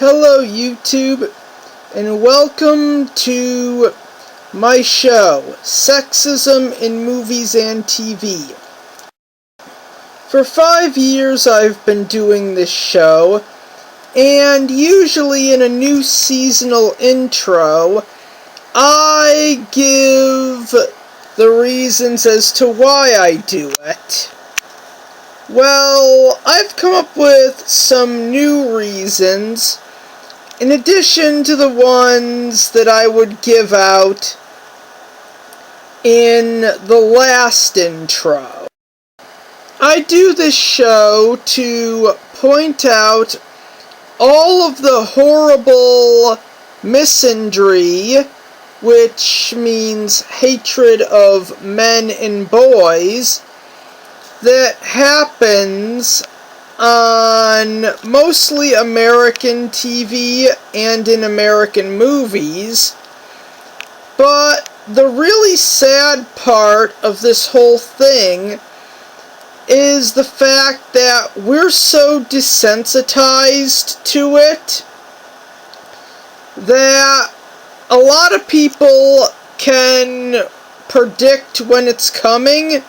Hello YouTube, and welcome to my show, Sexism in Movies and TV. For 5 years I've been doing this show, and usually in a new seasonal intro, I give the reasons as to why I do it. Well, I've come up with some new reasons, in addition to the ones that I would give out in the last intro. I do this show to point out all of the horrible misandry, which means hatred of men and boys, that happens on mostly American TV and in American movies. But the really sad part of this whole thing is the fact that we're so desensitized to it that a lot of people can predict when it's coming.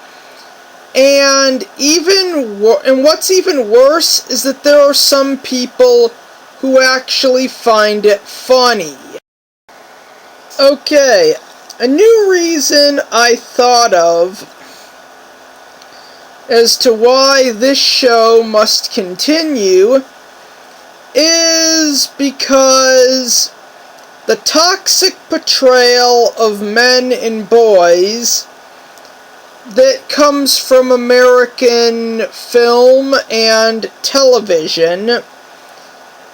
And what's even worse is that there are some people who actually find it funny. Okay, a new reason I thought of as to why this show must continue is because the toxic portrayal of men and boys that comes from American film and television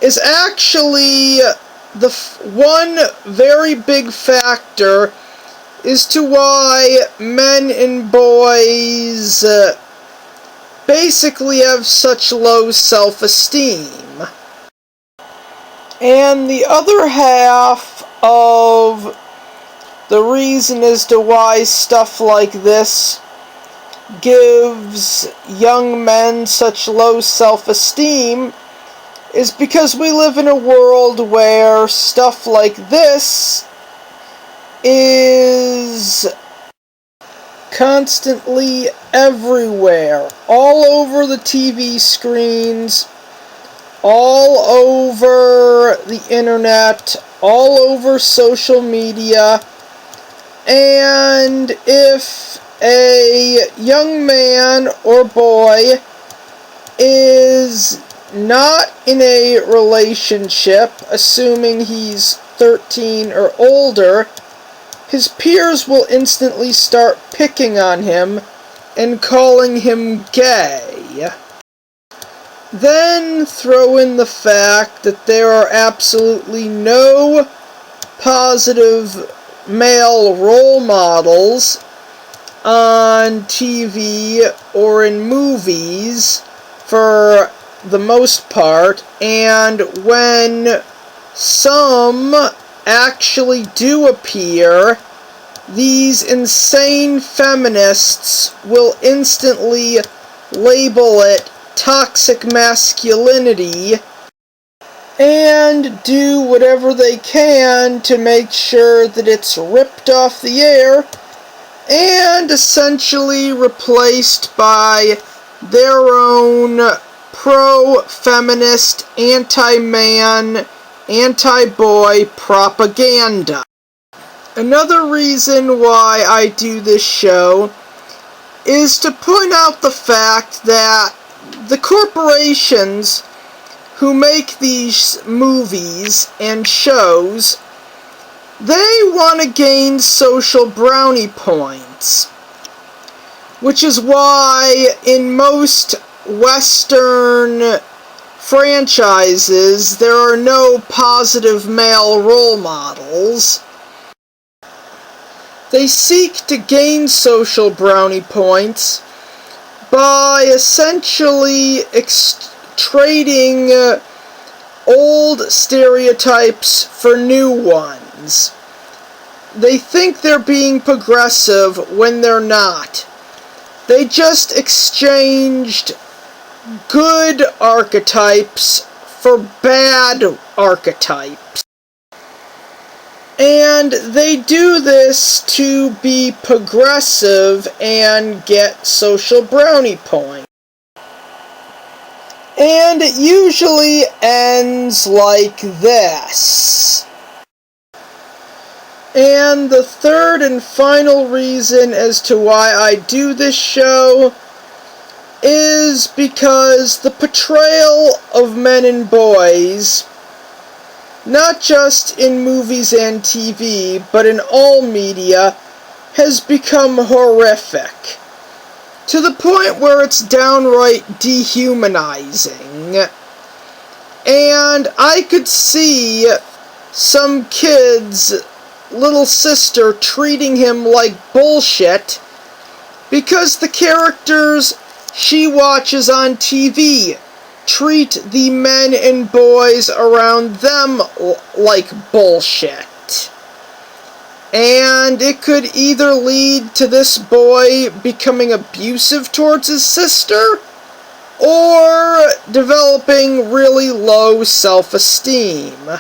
is actually the one very big factor as to why men and boys basically have such low self-esteem. And the other half of the reason as to why stuff like this gives young men such low self-esteem is because we live in a world where stuff like this is constantly everywhere, all over the TV screens, all over the internet, all over social media. And if a young man or boy is not in a relationship, assuming he's 13 or older, his peers will instantly start picking on him and calling him gay. Then throw in the fact that there are absolutely no positive male role models on TV or in movies for the most part, and when some actually do appear, these insane feminists will instantly label it toxic masculinity and do whatever they can to make sure that it's ripped off the air and essentially replaced by their own pro-feminist, anti-man, anti-boy propaganda. Another reason why I do this show is to point out the fact that the corporations who make these movies and shows, they want to gain social brownie points, which is why in most Western franchises there are no positive male role models. They seek to gain social brownie points by essentially trading old stereotypes for new ones. They think they're being progressive when they're not. They just exchanged good archetypes for bad archetypes. And they do this to be progressive and get social brownie points. And it usually ends like this. And the third and final reason as to why I do this show is because the portrayal of men and boys, not just in movies and TV, but in all media, has become horrific. To the point where it's downright dehumanizing. And I could see some kid's little sister treating him like bullshit because the characters she watches on TV treat the men and boys around them like bullshit. And it could either lead to this boy becoming abusive towards his sister, or developing really low self-esteem.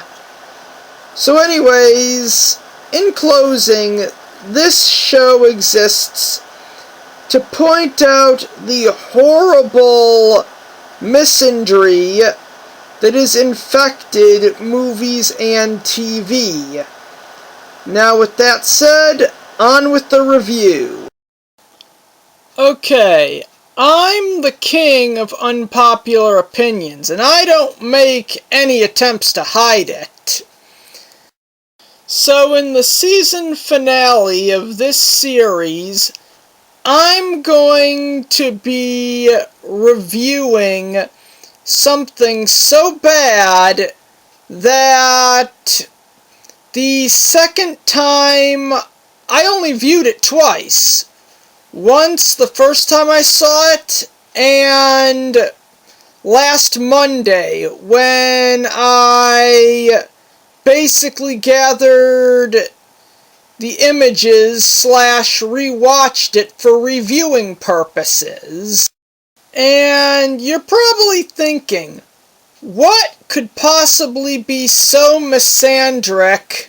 So anyways, in closing, this show exists to point out the horrible misandry that has infected movies and TV. Now, with that said, on with the review. Okay, I'm the king of unpopular opinions, and I don't make any attempts to hide it. So, in the season finale of this series, I'm going to be reviewing something so bad that the second time, I only viewed it twice. Once the first time I saw it, and last Monday when I basically gathered the images / rewatched it for reviewing purposes. And you're probably thinking, what could possibly be so misandric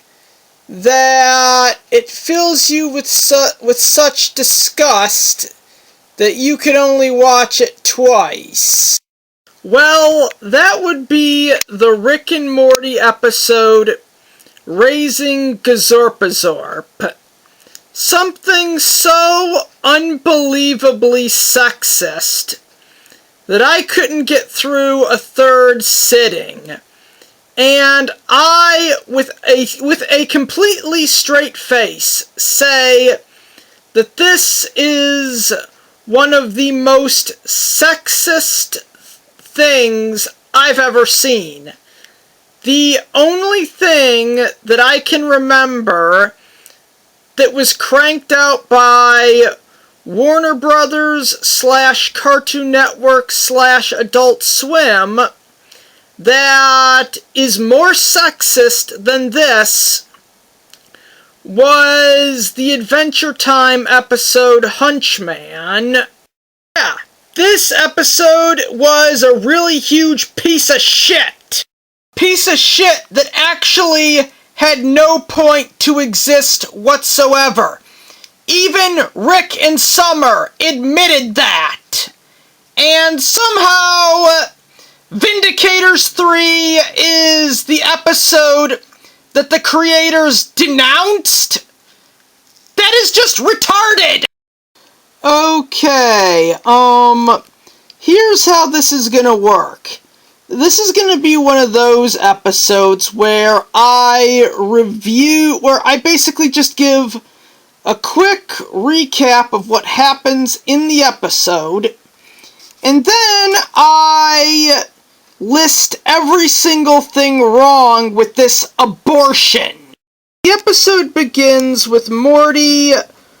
that it fills you with such disgust that you could only watch it twice? Well, that would be the Rick and Morty episode, Raising Gazorpazorp. Something so unbelievably sexist that I couldn't get through a third sitting. And I, with a completely straight face, say that this is one of the most sexist things I've ever seen. The only thing that I can remember that was cranked out by Warner Brothers / Cartoon Network / Adult Swim that is more sexist than this was the Adventure Time episode Hunchman. Yeah, this episode was a really huge piece of shit. Piece of shit that actually had no point to exist whatsoever. Even Rick and Summer admitted that. And somehow, Vindicators 3 is the episode that the creators denounced? That is just retarded! Okay, here's how this is gonna work. This is gonna be one of those episodes where I basically just give a quick recap of what happens in the episode, and then I list every single thing wrong with this abortion. The episode begins with Morty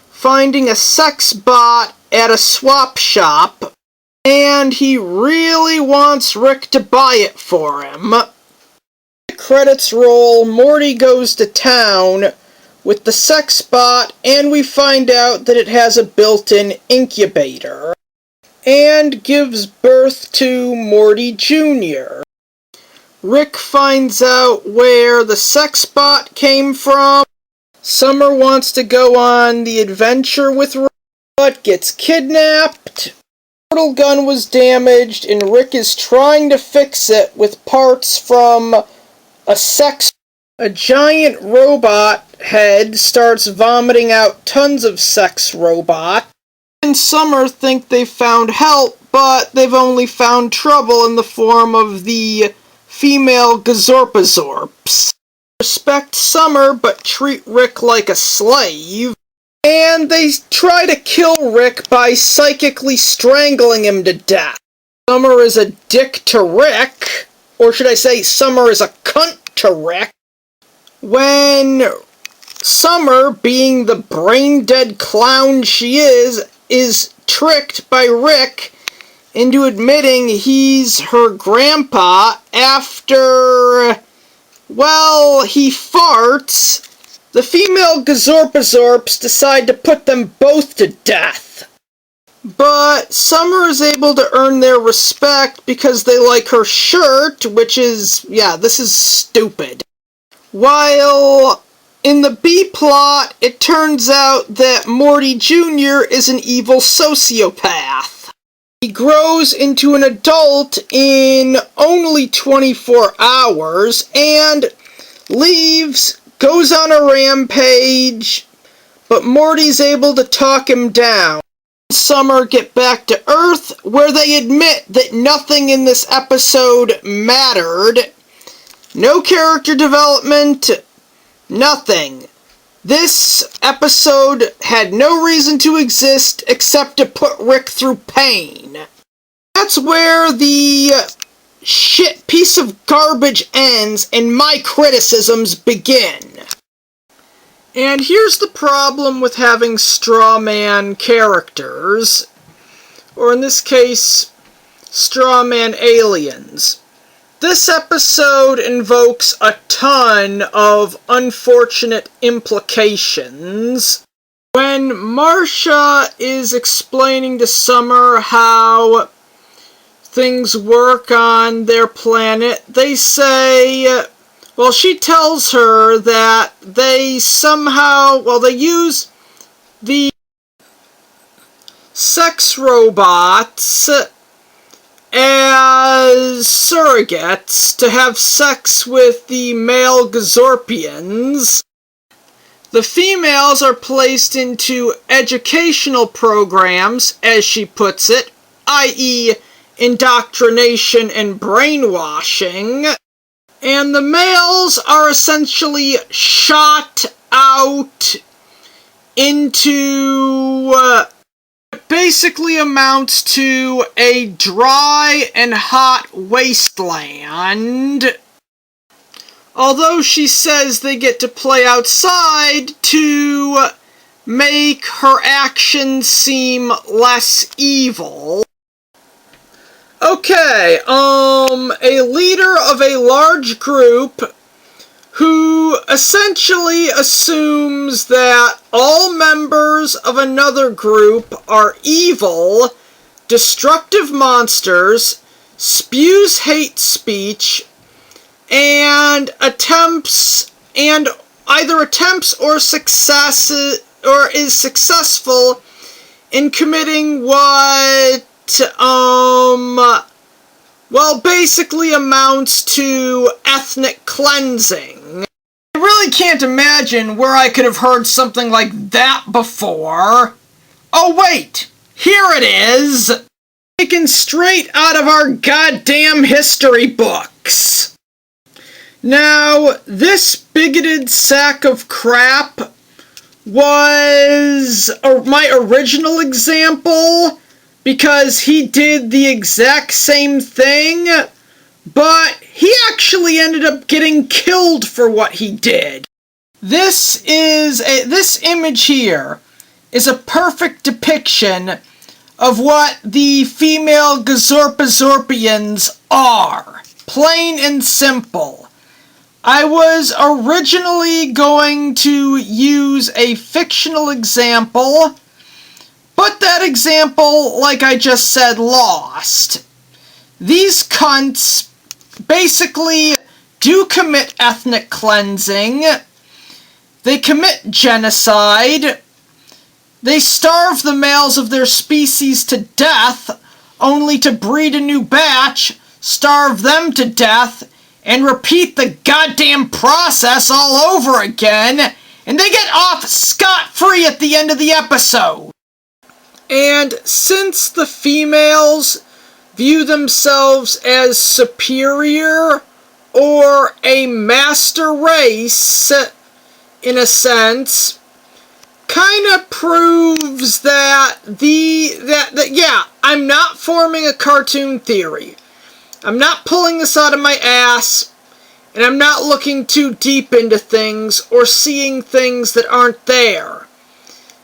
finding a sex bot at a swap shop, and he really wants Rick to buy it for him. The credits roll, Morty goes to town with the sex bot, and we find out that it has a built-in incubator, and gives birth to Morty Jr. Rick finds out where the sex bot came from. Summer wants to go on the adventure with Rick, but gets kidnapped. The portal gun was damaged, and Rick is trying to fix it with parts from a giant robot head starts vomiting out tons of sex robot. And Summer think they found help, but they've only found trouble in the form of the female gazorpazorps. Respect Summer, but treat Rick like a slave. And they try to kill Rick by psychically strangling him to death. Summer is a dick to Rick, or should I say, Summer is a cunt to Rick. When Summer, being the brain-dead clown she is tricked by Rick into admitting he's her grandpa after, well, he farts, the female gazorpazorps decide to put them both to death. But Summer is able to earn their respect because they like her shirt, which is, yeah, this is stupid. While in the B-plot, it turns out that Morty Jr. is an evil sociopath. He grows into an adult in only 24 hours and leaves, goes on a rampage, but Morty's able to talk him down. Summer get back to Earth, where they admit that nothing in this episode mattered. No character development, nothing. This episode had no reason to exist except to put Rick through pain. That's where the shit piece of garbage ends and my criticisms begin. And here's the problem with having strawman characters, or in this case, strawman aliens. This episode invokes a ton of unfortunate implications. When Marcia is explaining to Summer how things work on their planet, they say, well, she tells her that they somehow, well, they use the sex robots as surrogates to have sex with the male gazorpians. The females are placed into educational programs, as she puts it, i.e., indoctrination and brainwashing, and the males are essentially shot out into what basically amounts to a dry and hot wasteland. Although she says they get to play outside to make her actions seem less evil. Okay, a leader of a large group who essentially assumes that all members of another group are evil, destructive monsters, spews hate speech, and either attempts or is successful in committing what basically amounts to ethnic cleansing. I really can't imagine where I could have heard something like that before. Oh wait, here it is! Taken straight out of our goddamn history books. Now, this bigoted sack of crap was my original example, because he did the exact same thing, but he actually ended up getting killed for what he did. This image here is a perfect depiction of what the female gazorpazorpians are. Plain and simple. I was originally going to use a fictional example, but that example, like I just said, lost. These cunts basically do commit ethnic cleansing. They commit genocide. They starve the males of their species to death, only to breed a new batch, starve them to death, and repeat the goddamn process all over again, and they get off scot-free at the end of the episode. And since the females view themselves as superior or a master race, in a sense, kind of proves that yeah, I'm not forming a cartoon theory. I'm not pulling this out of my ass, and I'm not looking too deep into things or seeing things that aren't there.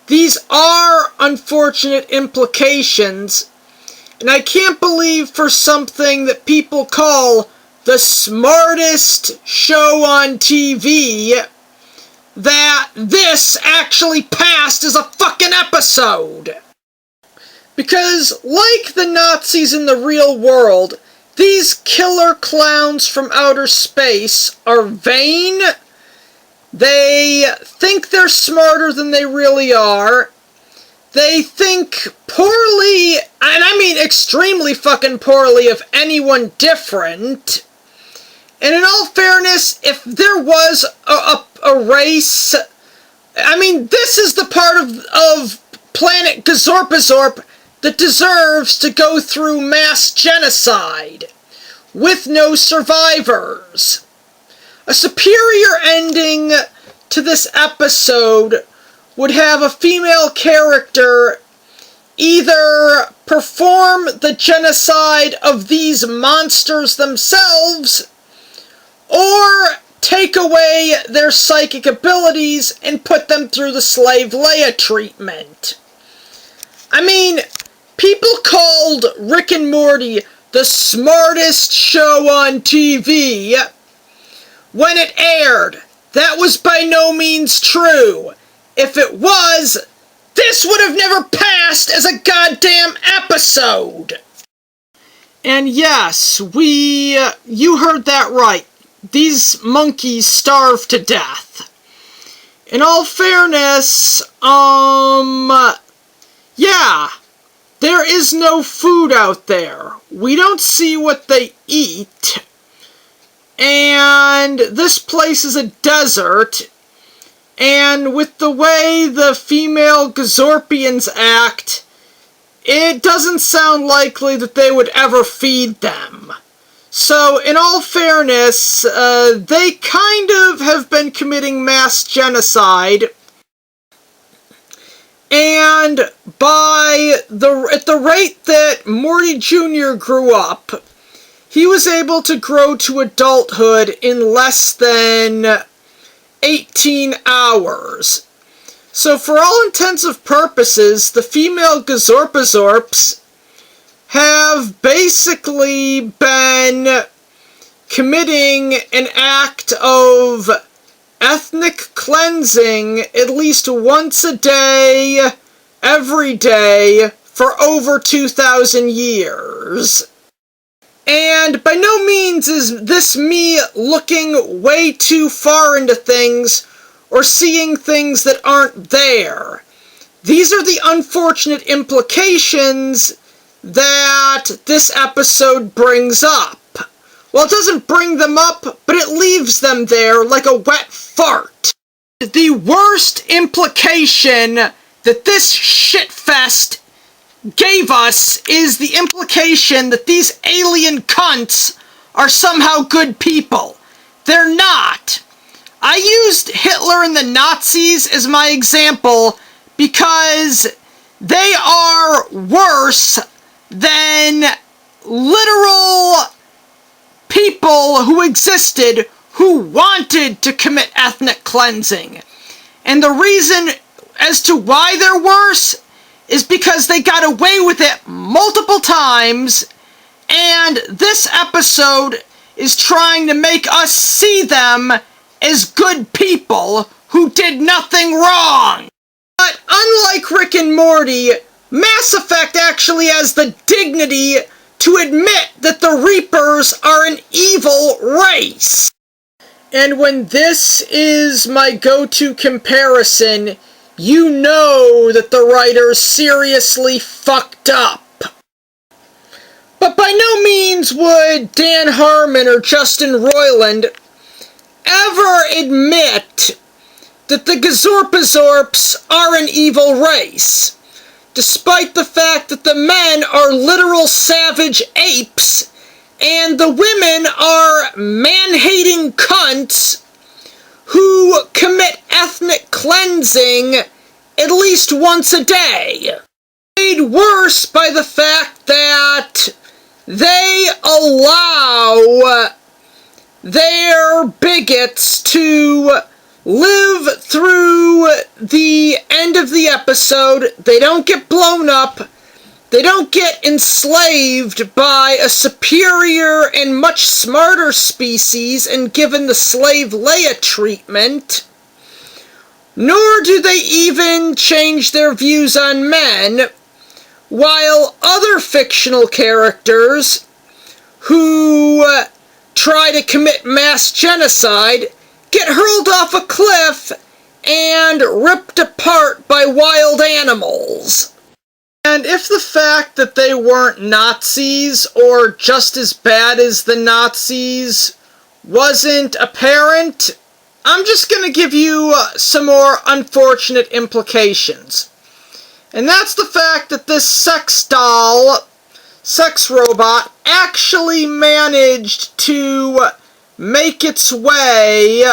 These are unfortunate implications, and I can't believe for something that people call the smartest show on TV that this actually passed as a fucking episode. Because, like the Nazis in the real world, these killer clowns from outer space are vain. They think they're smarter than they really are. They think poorly, and I mean extremely fucking poorly, of anyone different. And in all fairness, if there was a race, I mean, this is the part of planet Gazorpazorp that deserves to go through mass genocide with no survivors. A superior ending to this episode would have a female character either perform the genocide of these monsters themselves or take away their psychic abilities and put them through the slave Leia treatment. I mean, people called Rick and Morty the smartest show on TV when it aired. That was by no means true. If it was, this would have never passed as a goddamn episode. And yes, you heard that right. These monkeys starve to death. In all fairness, yeah, there is no food out there. We don't see what they eat. And this place is a desert. And with the way the female Gazorpians act, it doesn't sound likely that they would ever feed them. So, in all fairness, they kind of have been committing mass genocide. And at the rate that Morty Jr. grew up, he was able to grow to adulthood in less than 18 hours. So for all intents and purposes, the female gazorpazorps have basically been committing an act of ethnic cleansing at least once a day, every day, for over 2,000 years. And by no means is this me looking way too far into things or seeing things that aren't there. These are the unfortunate implications that this episode brings up. Well, it doesn't bring them up, but it leaves them there like a wet fart. The worst implication that this shitfest gave us is the implication that these alien cunts are somehow good people. They're not. I used Hitler and the Nazis as my example because they are worse than literal people who existed who wanted to commit ethnic cleansing. And the reason as to why they're worse is because they got away with it multiple times, and this episode is trying to make us see them as good people who did nothing wrong. But unlike Rick and Morty, Mass Effect actually has the dignity to admit that the Reapers are an evil race. And when this is my go-to comparison, you know that the writers seriously fucked up. But by no means would Dan Harmon or Justin Roiland ever admit that the gazorpazorps are an evil race, despite the fact that the men are literal savage apes and the women are man-hating cunts who commit ethnic cleansing at least once a day. Made worse by the fact that they allow their bigots to live through the end of the episode. They don't get blown up. They don't get enslaved by a superior and much smarter species and given the slave Leia treatment. Nor do they even change their views on men, while other fictional characters who try to commit mass genocide get hurled off a cliff and ripped apart by wild animals. And if the fact that they weren't Nazis, or just as bad as the Nazis, wasn't apparent, I'm just going to give you some more unfortunate implications. And that's the fact that this sex robot, actually managed to make its way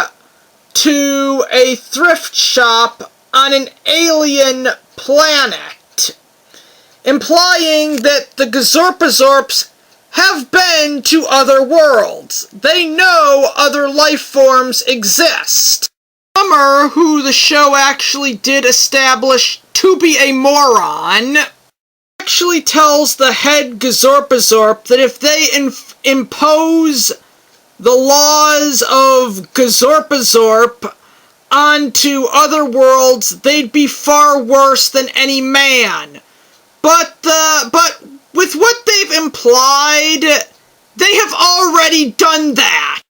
to a thrift shop on an alien planet, implying that the gazorpazorps have been to other worlds. They know other life forms exist. Summer, who the show actually did establish to be a moron, actually tells the head gazorpazorp that if they impose the laws of gazorpazorp onto other worlds, they'd be far worse than any man. But with what they've implied, they have already done that.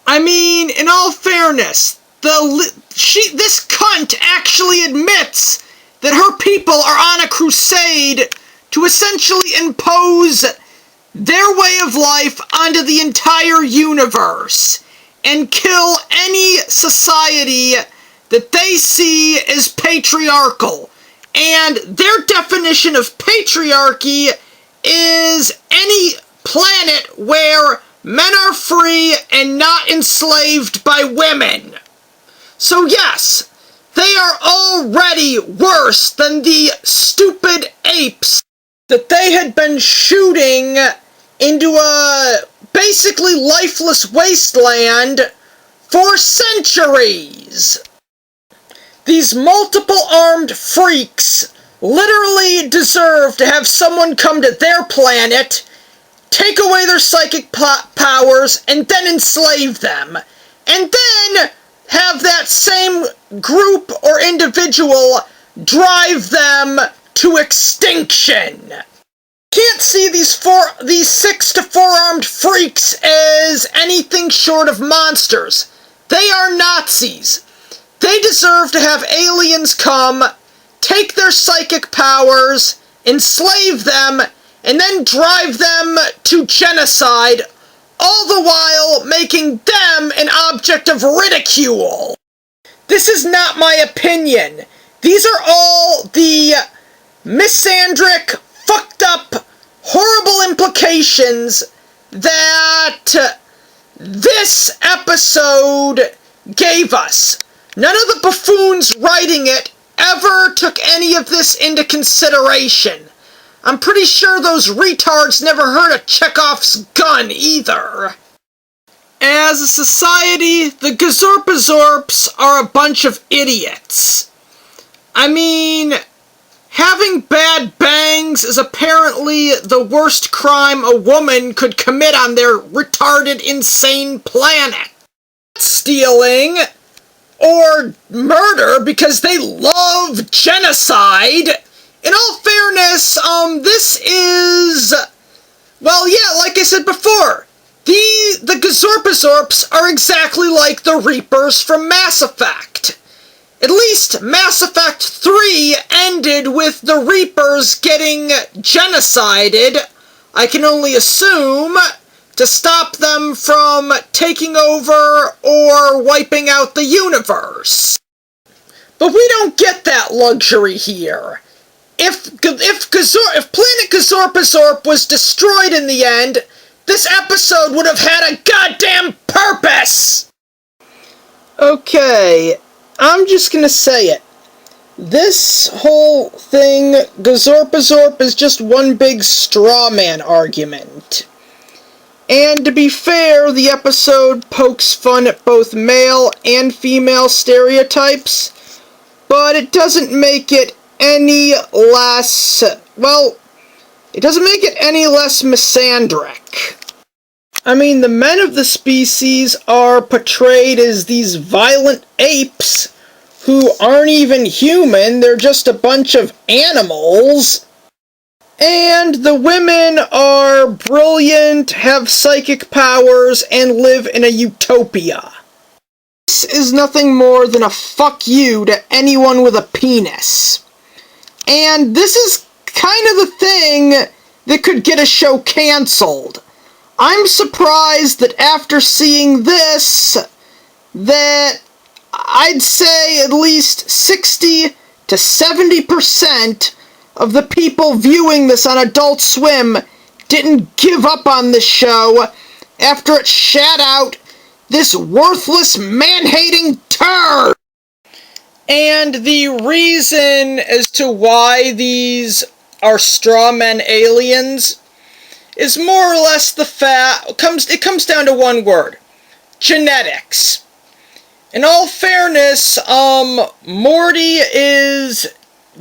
I mean, in all fairness, this cunt actually admits that her people are on a crusade to essentially impose their way of life onto the entire universe and kill any society that they see as patriarchal. And their definition of patriarchy is any planet where men are free and not enslaved by women. So yes, they are already worse than the stupid apes that they had been shooting into a basically lifeless wasteland for centuries. These multiple armed freaks literally deserve to have someone come to their planet, take away their psychic powers, and then enslave them. And then have that same group or individual drive them to extinction. Can't see these 6 to 4 armed freaks as anything short of monsters. They are Nazis. They deserve to have aliens come, take their psychic powers, enslave them, and then drive them to genocide, all the while making them an object of ridicule. This is not my opinion. These are all the misandric, fucked up, horrible implications that this episode gave us. None of the buffoons writing it ever took any of this into consideration. I'm pretty sure those retards never heard of Chekhov's gun either. As a society, the gazorpazorps are a bunch of idiots. I mean, having bad bangs is apparently the worst crime a woman could commit on their retarded, insane planet. Stealing or murder because they love genocide. In all fairness, this is Well, yeah, like I said before, the gazorpazorps are exactly like the Reapers from Mass Effect. At least Mass Effect 3 ended with the Reapers getting genocided, I can only assume, to stop them from taking over or wiping out the universe. But we don't get that luxury here. If Planet Gazorpazorp was destroyed in the end, this episode would have had a goddamn purpose! Okay, I'm just gonna say it. This whole thing, Gazorpazorp, is just one big strawman argument. And to be fair, the episode pokes fun at both male and female stereotypes, but it doesn't make it any less, well, it doesn't make it any less misandric. I mean, the men of the species are portrayed as these violent apes who aren't even human, they're just a bunch of animals. And the women are brilliant, have psychic powers, and live in a utopia. This is nothing more than a fuck you to anyone with a penis. And this is kind of the thing that could get a show cancelled. I'm surprised that after seeing this, that I'd say at least 60 to 70% of the people viewing this on Adult Swim didn't give up on the show after it shat out this worthless, man-hating turd. And the reason as to why these are strawman aliens is more or less the fact, it comes down to one word: genetics. In all fairness, Morty is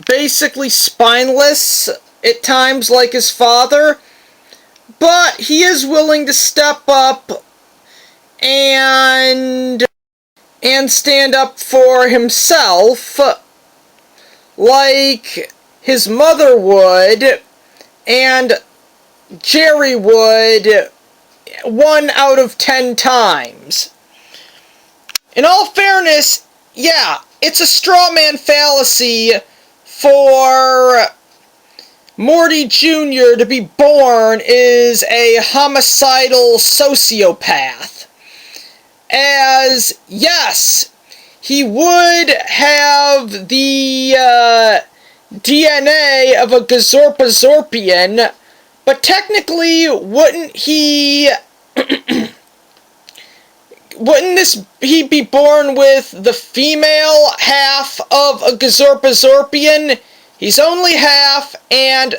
basically spineless at times like his father, but he is willing to step up and stand up for himself like his mother would and Jerry would 1 out of 10 times. In all fairness, yeah, it's a strawman fallacy for Morty Jr. to be born as a homicidal sociopath. As, yes, he would have the DNA of a gazorpazorpian, but technically, wouldn't he be born with the female half of a gazorpazorpian? He's only half, and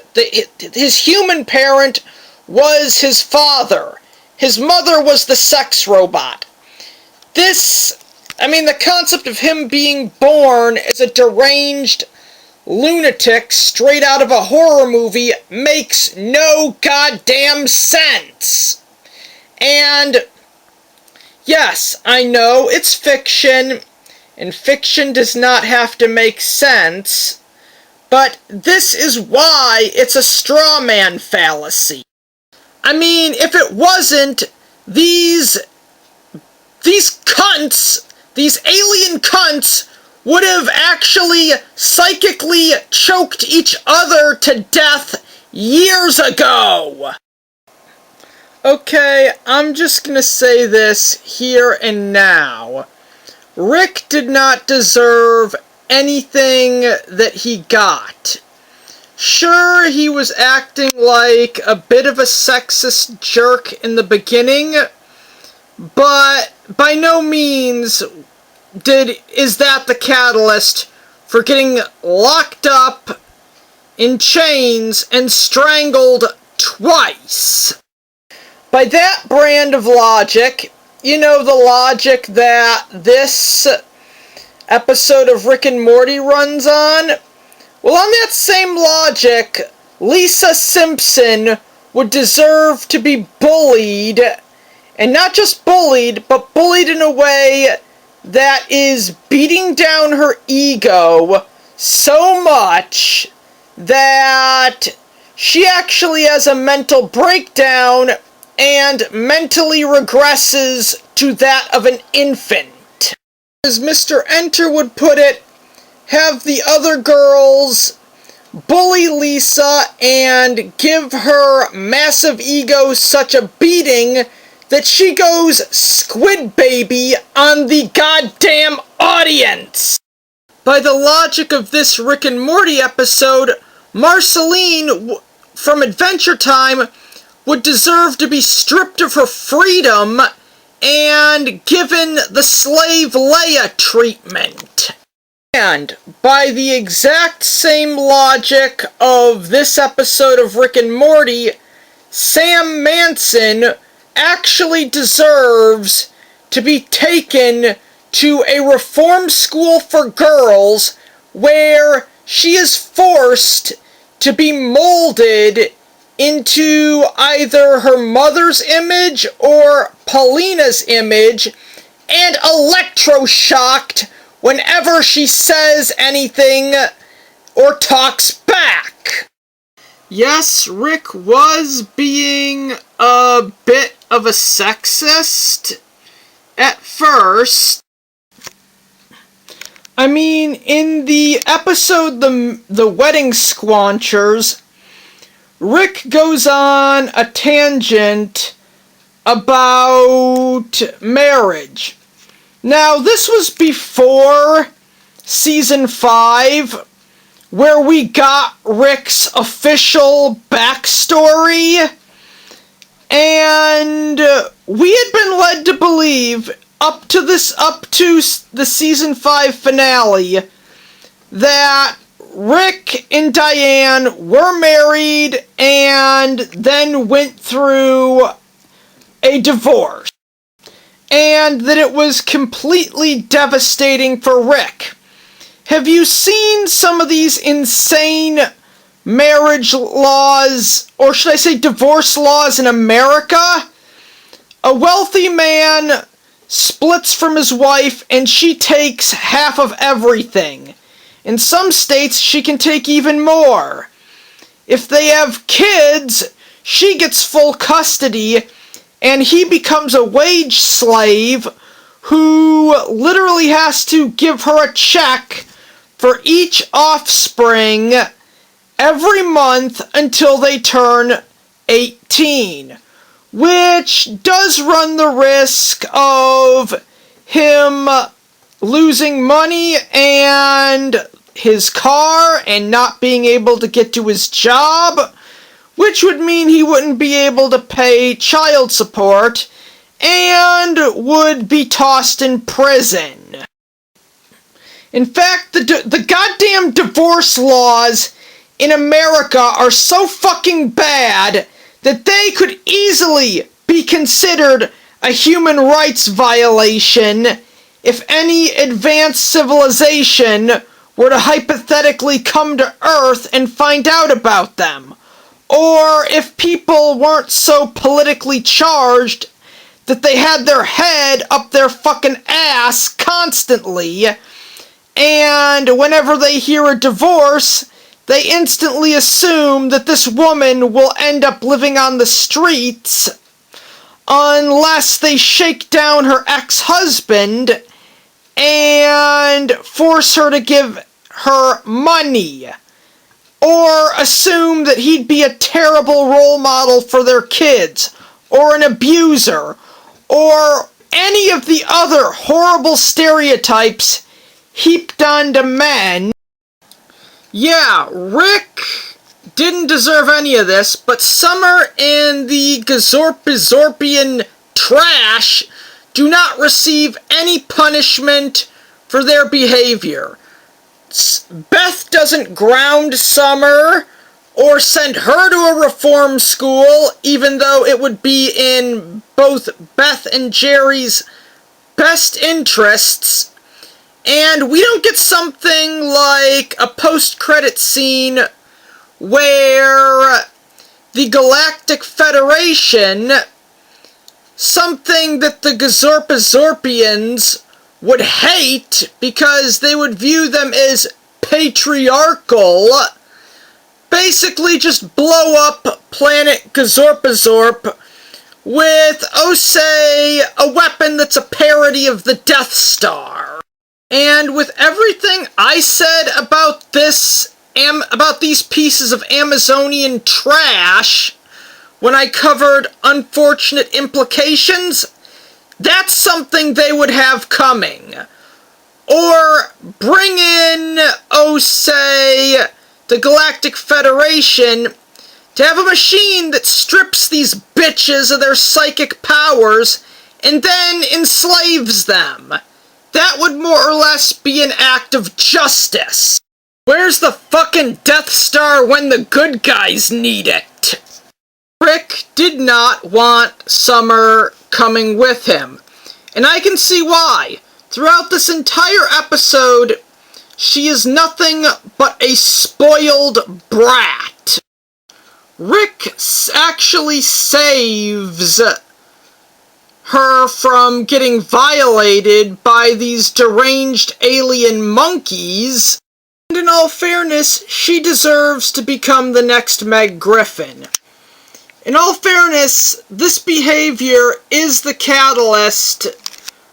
his human parent was his father. His mother was the sex robot. The concept of him being born as a deranged lunatic straight out of a horror movie makes no goddamn sense. And yes, I know it's fiction, and fiction does not have to make sense, but this is why it's a strawman fallacy. I mean, if it wasn't, these cunts, these alien cunts, would have actually psychically choked each other to death years ago. Okay, I'm just gonna say this here and now. Rick did not deserve anything that he got. Sure, he was acting like a bit of a sexist jerk in the beginning, but by no means is that the catalyst for getting locked up in chains and strangled twice. By that brand of logic, you know, the logic that this episode of Rick and Morty runs on? Well, on that same logic, Lisa Simpson would deserve to be bullied, and not just bullied, but bullied in a way that is beating down her ego so much that she actually has a mental breakdown and mentally regresses to that of an infant. As Mr. Enter would put it, have the other girls bully Lisa and give her massive ego such a beating that she goes squid baby on the goddamn audience. By the logic of this Rick and Morty episode, Marceline from Adventure Time would deserve to be stripped of her freedom and given the slave Leia treatment. And by the exact same logic of this episode of Rick and Morty, Sam Manson actually deserves to be taken to a reform school for girls where she is forced to be molded into either her mother's image or Paulina's image and electroshocked whenever she says anything or talks back. Yes, Rick was being a bit of a sexist at first. I mean, in the episode The Wedding Squanchers, Rick goes on a tangent about marriage. Now, this was before Season 5, where we got Rick's official backstory, and we had been led to believe, up to the Season 5 finale, that Rick and Diane were married and then went through a divorce. And that it was completely devastating for Rick. Have you seen some of these insane marriage laws, or should I say divorce laws in America? A wealthy man splits from his wife and she takes half of everything. In some states, she can take even more. If they have kids, she gets full custody, and he becomes a wage slave who literally has to give her a check for each offspring every month until they turn 18, which does run the risk of him losing money and his car and not being able to get to his job, which would mean he wouldn't be able to pay child support and would be tossed in prison. In fact, the goddamn divorce laws in America are so fucking bad that they could easily be considered a human rights violation if any advanced civilization were to hypothetically come to Earth and find out about them. Or if people weren't so politically charged that they had their head up their fucking ass constantly, and whenever they hear a divorce, they instantly assume that this woman will end up living on the streets unless they shake down her ex-husband and force her to give her money, or assume that he'd be a terrible role model for their kids, or an abuser, or any of the other horrible stereotypes heaped onto men. Yeah, Rick didn't deserve any of this, but Summer and the gazorpazorpian trash do not receive any punishment for their behavior. Beth doesn't ground Summer or send her to a reform school, even though it would be in both Beth and Jerry's best interests. And we don't get something like a post-credit scene where the Galactic Federation, something that the gazorpazorpians would hate because they would view them as patriarchal, basically just blow up planet Gazorpazorp with, oh say, a weapon that's a parody of the Death Star. And with everything I said about these pieces of Amazonian trash when I covered Unfortunate Implications, that's something they would have coming. Or bring in, oh say, the Galactic Federation to have a machine that strips these bitches of their psychic powers and then enslaves them. That would more or less be an act of justice. Where's the fucking Death Star when the good guys need it? Rick did not want Summer coming with him, and I can see why. Throughout this entire episode, she is nothing but a spoiled brat. Rick actually saves her from getting violated by these deranged alien monkeys, and in all fairness, she deserves to become the next Meg Griffin. In all fairness, this behavior is the catalyst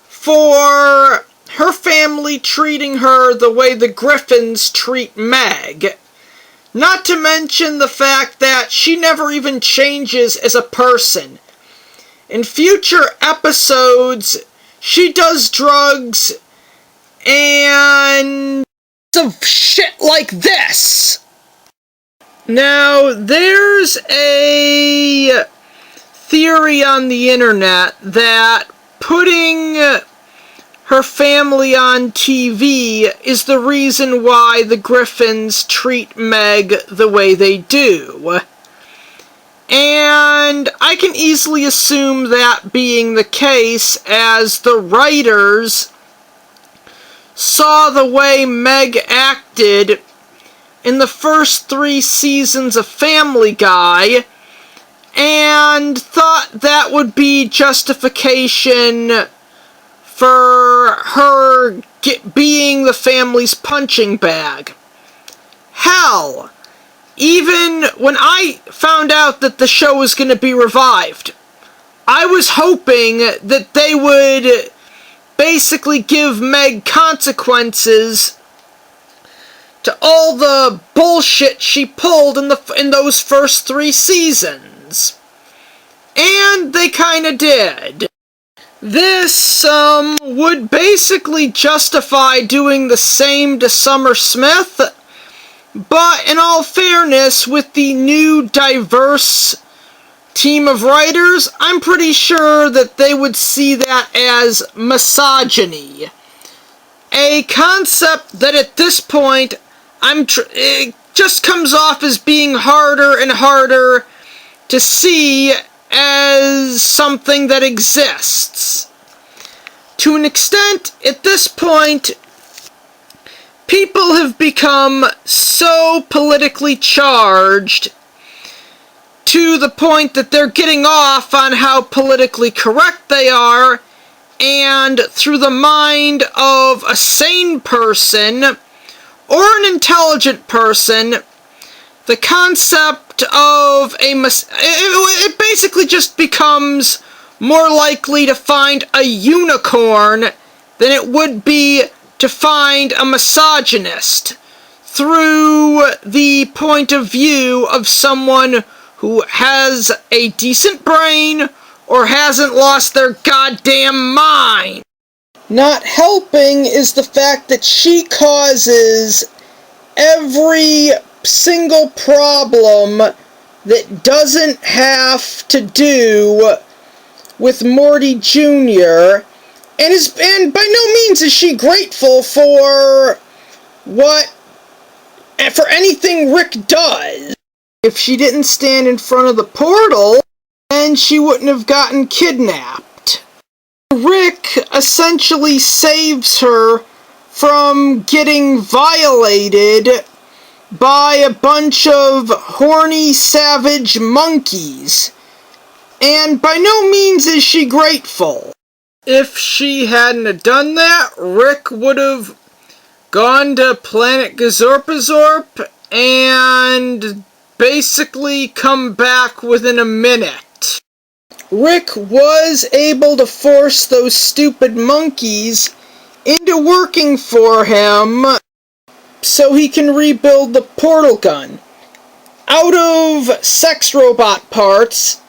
for her family treating her the way the Griffins treat Meg. Not to mention the fact that she never even changes as a person. In future episodes, she does drugs and of shit like this. Now, there's a theory on the internet that putting her family on TV is the reason why the Griffins treat Meg the way they do. And I can easily assume that being the case, as the writers saw the way Meg acted in the first 3 seasons of Family Guy and thought that would be justification for her being the family's punching bag. Hell, even when I found out that the show was going to be revived, I was hoping that they would basically give Meg consequences to all the bullshit she pulled in those first 3 seasons. And they kinda did. This would basically justify doing the same to Summer Smith, but in all fairness, with the new diverse team of writers, I'm pretty sure that they would see that as misogyny. A concept that at this point, it just comes off as being harder and harder to see as something that exists. To an extent, at this point, people have become so politically charged to the point that they're getting off on how politically correct they are, and through the mind of a sane person or an intelligent person, the concept of it basically just becomes more likely to find a unicorn than it would be to find a misogynist through the point of view of someone who has a decent brain or hasn't lost their goddamn mind. Not helping is the fact that she causes every single problem that doesn't have to do with Morty Jr. and by no means is she grateful for anything Rick does. If she didn't stand in front of the portal, then she wouldn't have gotten kidnapped. Rick essentially saves her from getting violated by a bunch of horny, savage monkeys. And by no means is she grateful. If she hadn't have done that, Rick would have gone to planet Gazorpazorp and basically come back within a minute. Rick was able to force those stupid monkeys into working for him so he can rebuild the portal gun out of sex robot parts,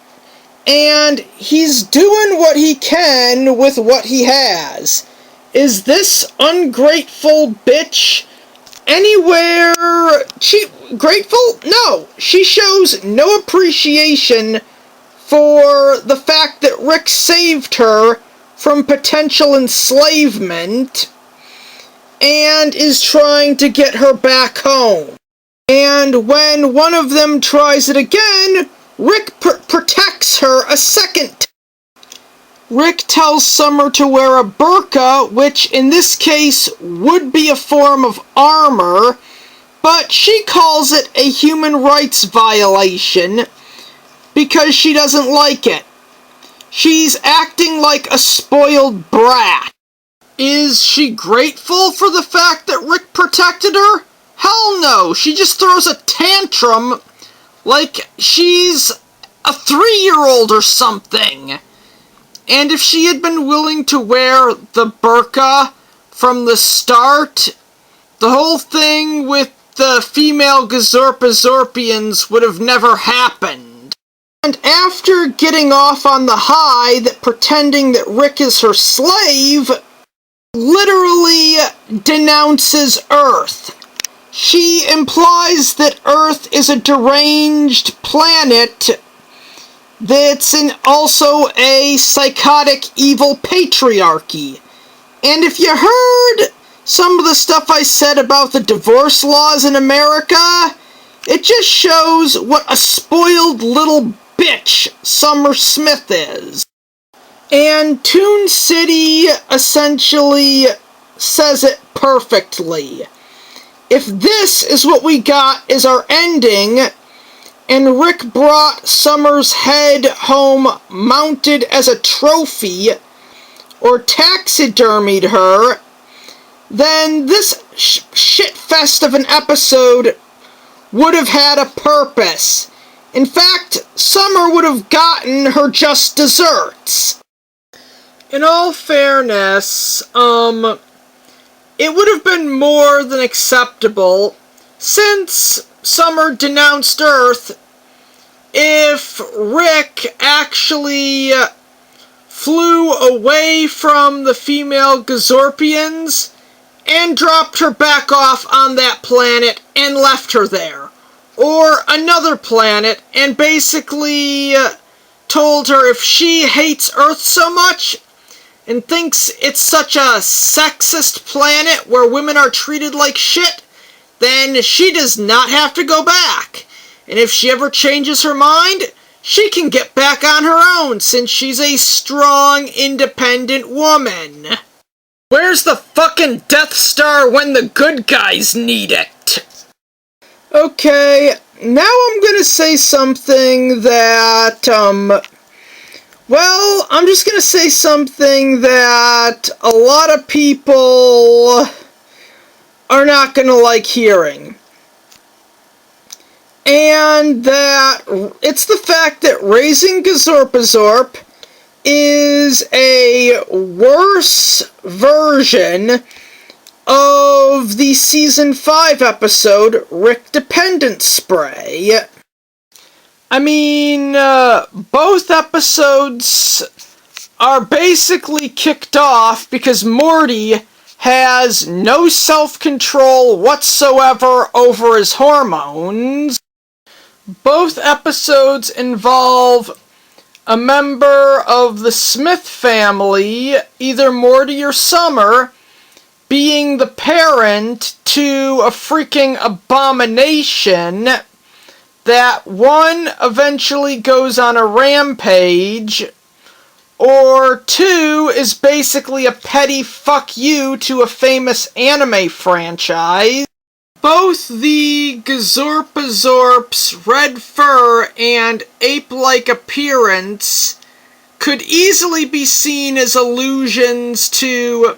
and he's doing what he can with what he has. Is this ungrateful bitch anywhere grateful? No, she shows no appreciation for the fact that Rick saved her from potential enslavement and is trying to get her back home. And when one of them tries it again, Rick protects her a second time. Rick tells Summer to wear a burqa, which in this case would be a form of armor, but she calls it a human rights violation because she doesn't like it. She's acting like a spoiled brat. Is she grateful for the fact that Rick protected her? Hell no, she just throws a tantrum like she's a 3-year-old or something. And if she had been willing to wear the burqa from the start, the whole thing with the female gazorpazorpians would have never happened. And after getting off on the high that pretending that Rick is her slave, literally denounces Earth. She implies that Earth is a deranged planet that's also a psychotic evil patriarchy. And if you heard some of the stuff I said about the divorce laws in America, it just shows what a spoiled little bitch Summer Smith is. And Toon City essentially says it perfectly. If this is what we got as our ending, and Rick brought Summer's head home mounted as a trophy, or taxidermied her, then this shitfest of an episode would have had a purpose. In fact, Summer would have gotten her just desserts. In all fairness, it would have been more than acceptable, since Summer denounced Earth, if Rick actually flew away from the female Gazorpians and dropped her back off on that planet and left her there. Or another planet and basically told her if she hates Earth so much and thinks it's such a sexist planet where women are treated like shit, then she does not have to go back. And if she ever changes her mind, she can get back on her own, since she's a strong, independent woman. Where's the fucking Death Star when the good guys need it? Okay, now I'm gonna say something that, well, I'm just gonna say something that a lot of people are not gonna like hearing. And that it's the fact that Raising Gazorpazorp is a worse version of the Season 5 episode, Rickdependence Spray. I mean, both episodes are basically kicked off because Morty has no self-control whatsoever over his hormones. Both episodes involve a member of the Smith family, either Morty or Summer, being the parent to a freaking abomination that one eventually goes on a rampage, or two is basically a petty fuck you to a famous anime franchise. Both the Gazorpazorp's red fur and ape-like appearance could easily be seen as allusions to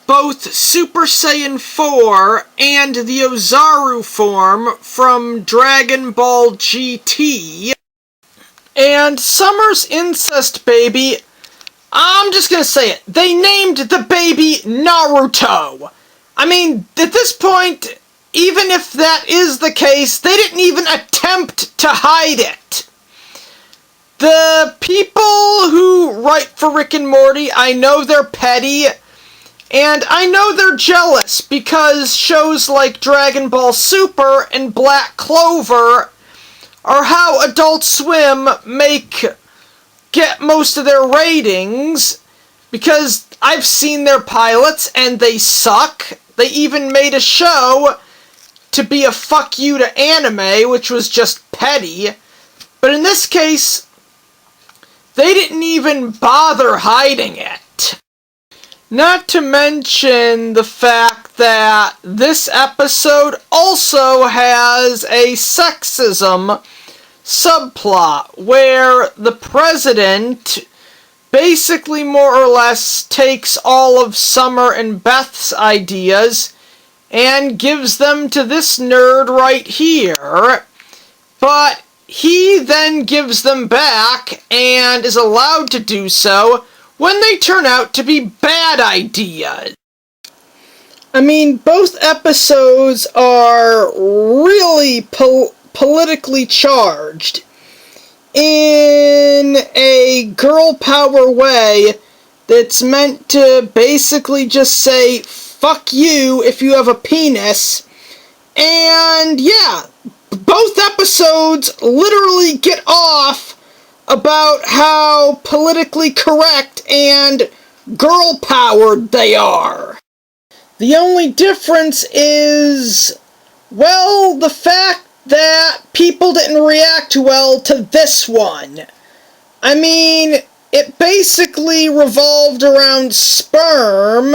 both Super Saiyan 4 and the Ozaru form from Dragon Ball GT. And Summer's incest baby, I'm just gonna say it, they named the baby Naruto. I mean, at this point, even if that is the case, they didn't even attempt to hide it. The people who write for Rick and Morty, I know they're petty, and I know they're jealous because shows like Dragon Ball Super and Black Clover are how Adult Swim get most of their ratings, because I've seen their pilots and they suck. They even made a show to be a fuck you to anime, which was just petty. But in this case, they didn't even bother hiding it. Not to mention the fact that this episode also has a sexism subplot where the president basically more or less takes all of Summer and Beth's ideas and gives them to this nerd right here, but he then gives them back and is allowed to do so when they turn out to be bad ideas. I mean, both episodes are really politically charged in a girl power way that's meant to basically just say, fuck you if you have a penis. And yeah, both episodes literally get off about how politically correct and girl-powered they are. The only difference is, well, the fact that people didn't react well to this one. I mean, it basically revolved around sperm,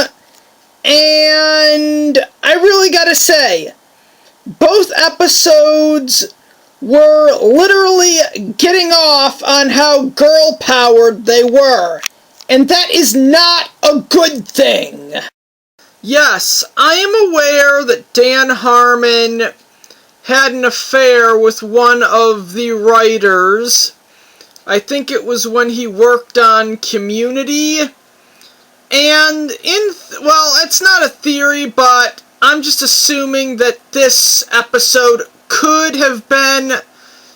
and I really gotta say, both episodes were literally getting off on how girl-powered they were, and that is not a good thing. Yes, I am aware that Dan Harmon had an affair with one of the writers. I think it was when he worked on Community. And well, it's not a theory, but I'm just assuming that this episode could have been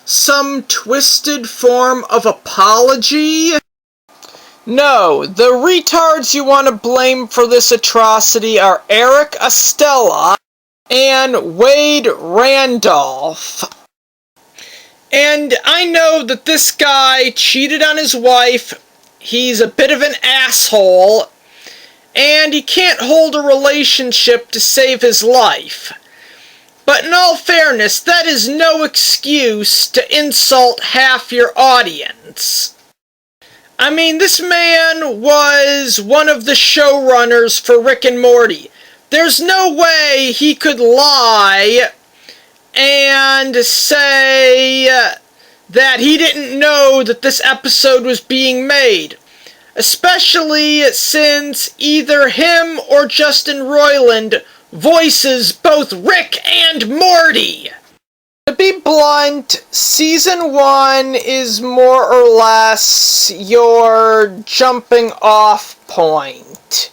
some twisted form of apology. No, the retards you want to blame for this atrocity are Eric Estella and Wade Randolph. And I know that this guy cheated on his wife, he's a bit of an asshole, and he can't hold a relationship to save his life. But in all fairness, that is no excuse to insult half your audience. I mean, this man was one of the showrunners for Rick and Morty. There's no way he could lie and say that he didn't know that this episode was being made. Especially since either him or Justin Roiland voices both Rick and Morty. To be blunt, Season 1 is more or less your jumping off point.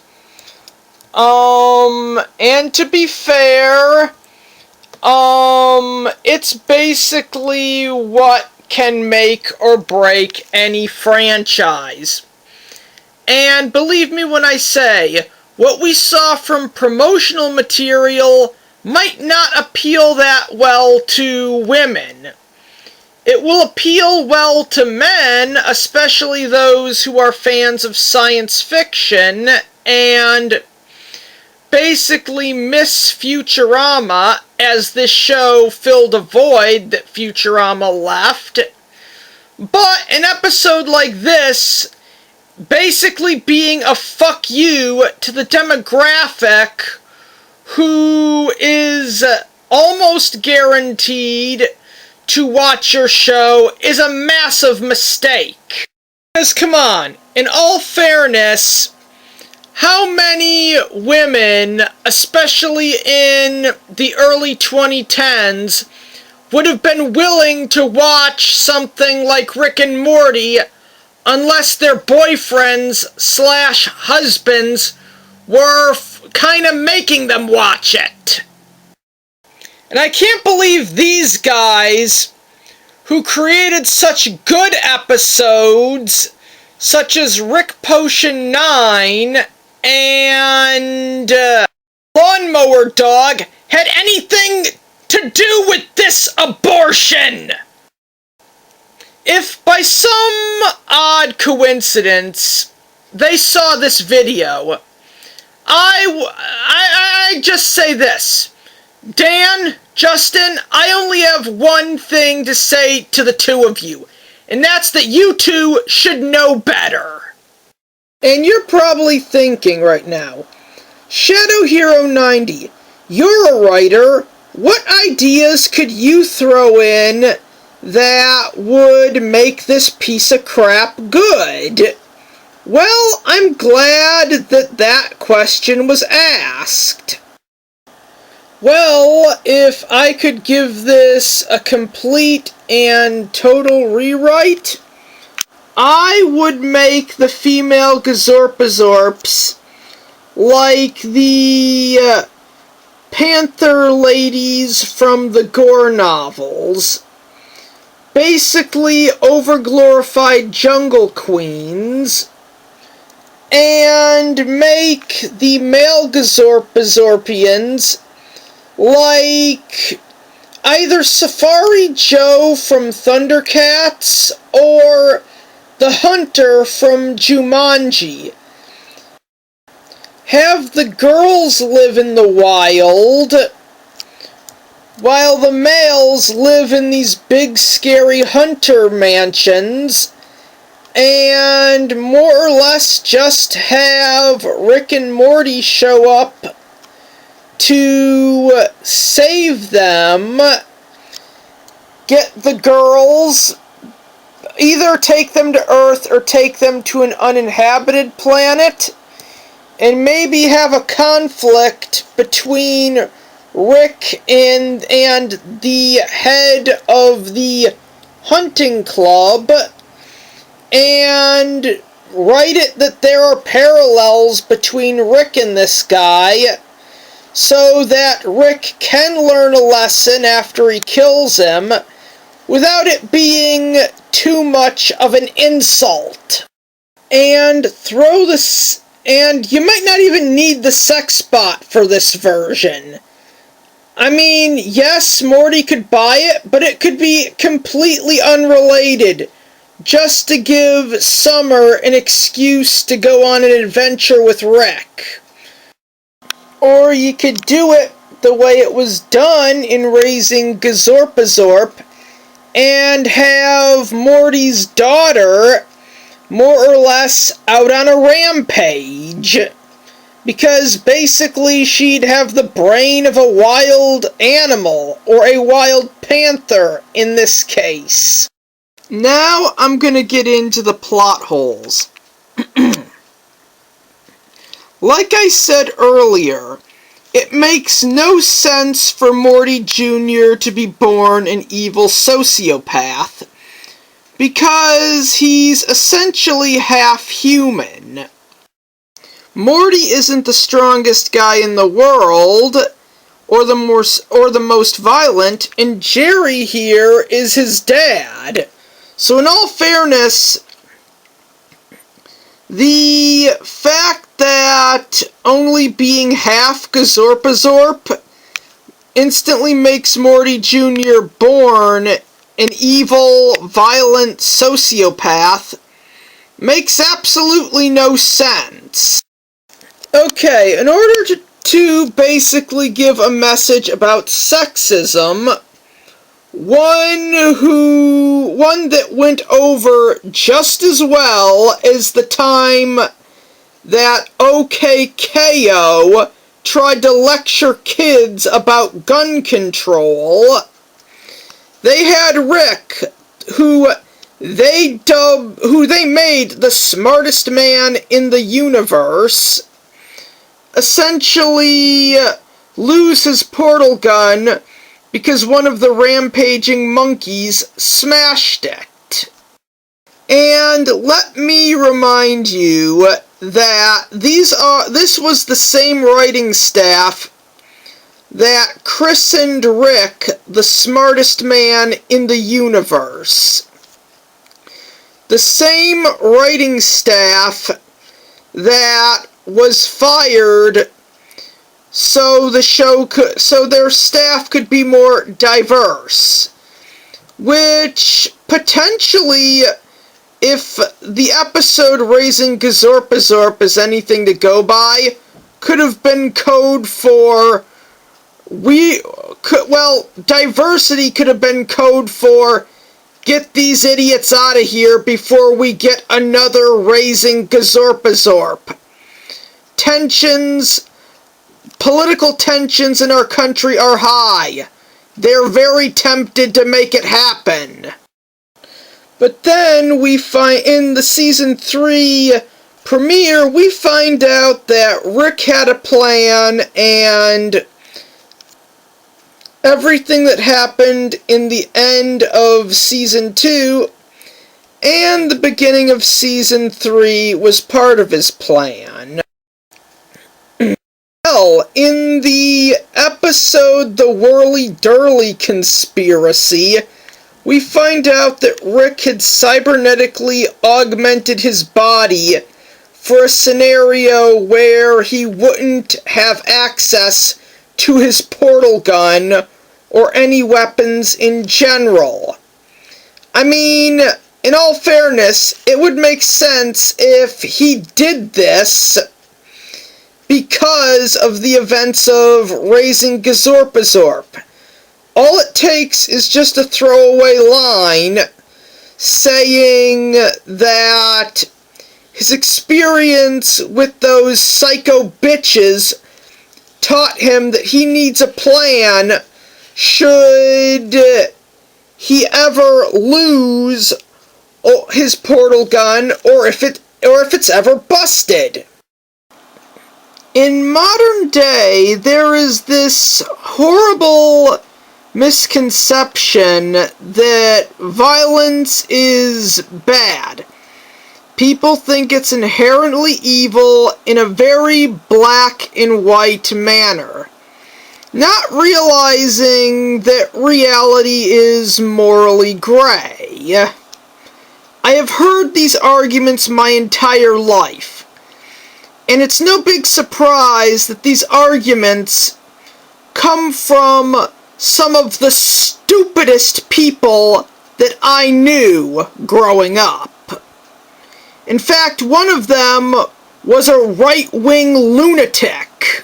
And to be fair, it's basically what can make or break any franchise. And believe me when I say, what we saw from promotional material might not appeal that well to women. It will appeal well to men, especially those who are fans of science fiction, and basically miss Futurama, as this show filled a void that Futurama left. But an episode like this, basically being a fuck you to the demographic who is almost guaranteed to watch your show, is a massive mistake. Because come on, in all fairness, how many women, especially in the early 2010s, would have been willing to watch something like Rick and Morty unless their boyfriends / husbands were kind of making them watch it. And I can't believe these guys, who created such good episodes, such as Rick Potion 9 and Lawnmower Dog, had anything to do with this abortion. If by some odd coincidence they saw this video, I just say this. Dan, Justin, I only have one thing to say to the two of you, and that's that you two should know better. And you're probably thinking right now, Shadow Hero 90, you're a writer. What ideas could you throw in that would make this piece of crap good? Well, I'm glad that question was asked. Well, if I could give this a complete and total rewrite, I would make the female gazorpazorps like the panther ladies from the Gore novels. Basically overglorified jungle queens, and make the male gazorpazorpians like either Safari Joe from Thundercats or the Hunter from Jumanji. Have the girls live in the wild, while the males live in these big scary hunter mansions, and more or less just have Rick and Morty show up to save them, get the girls, either take them to Earth or take them to an uninhabited planet, and maybe have a conflict between Rick and the head of the hunting club, and write it that there are parallels between Rick and this guy, so that Rick can learn a lesson after he kills him, without it being too much of an insult. And and you might not even need the sex bot for this version. I mean, yes, Morty could buy it, but it could be completely unrelated, just to give Summer an excuse to go on an adventure with Rick. Or you could do it the way it was done in Raising Gazorpazorp, and have Morty's daughter more or less out on a rampage. Because basically she'd have the brain of a wild animal, or a wild panther in this case. Now I'm gonna get into the plot holes. Like I said earlier, it makes no sense for Morty Jr. to be born an evil sociopath, because he's essentially half human. Morty isn't the strongest guy in the world, or the most violent, and Jerry here is his dad. So in all fairness, the fact that only being half Gazorpazorp instantly makes Morty Jr. born an evil, violent sociopath makes absolutely no sense. Okay, in order to basically give a message about sexism, one that went over just as well as the time that OKKO tried to lecture kids about gun control. They had Rick, who they made the smartest man in the universe, essentially lose his portal gun because one of the rampaging monkeys smashed it. And let me remind you that this was the same writing staff that christened Rick the smartest man in the universe. The same writing staff that was fired so their staff could be more diverse, which potentially, if the episode Raising Gazorpazorp is anything to go by, could have been code for diversity could have been code for get these idiots out of here before we get another Raising Gazorpazorp. Political tensions in our country are high. They're very tempted to make it happen. But then we find, in the season 3 premiere, we find out that Rick had a plan, and everything that happened in the end of season 2 and the beginning of season 3 was part of his plan. Well, in the episode The Whirly-Durly Conspiracy, we find out that Rick had cybernetically augmented his body for a scenario where he wouldn't have access to his portal gun or any weapons in general. I mean, in all fairness, it would make sense if he did this because of the events of Raising Gazorpazorp. All it takes is just a throwaway line saying that his experience with those psycho bitches taught him that he needs a plan should he ever lose his portal gun or if it's ever busted. In modern day, there is this horrible misconception that violence is bad. People think it's inherently evil in a very black and white manner, not realizing that reality is morally gray. I have heard these arguments my entire life, and it's no big surprise that these arguments come from some of the stupidest people that I knew growing up. In fact, one of them was a right-wing lunatic.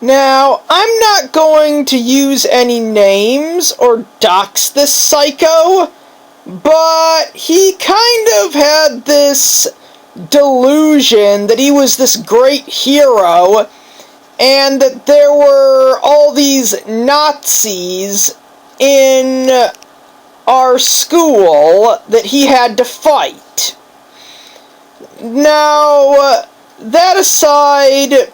Now, I'm not going to use any names or dox this psycho, but he kind of had this delusion that he was this great hero and that there were all these Nazis in our school that he had to fight. Now, that aside,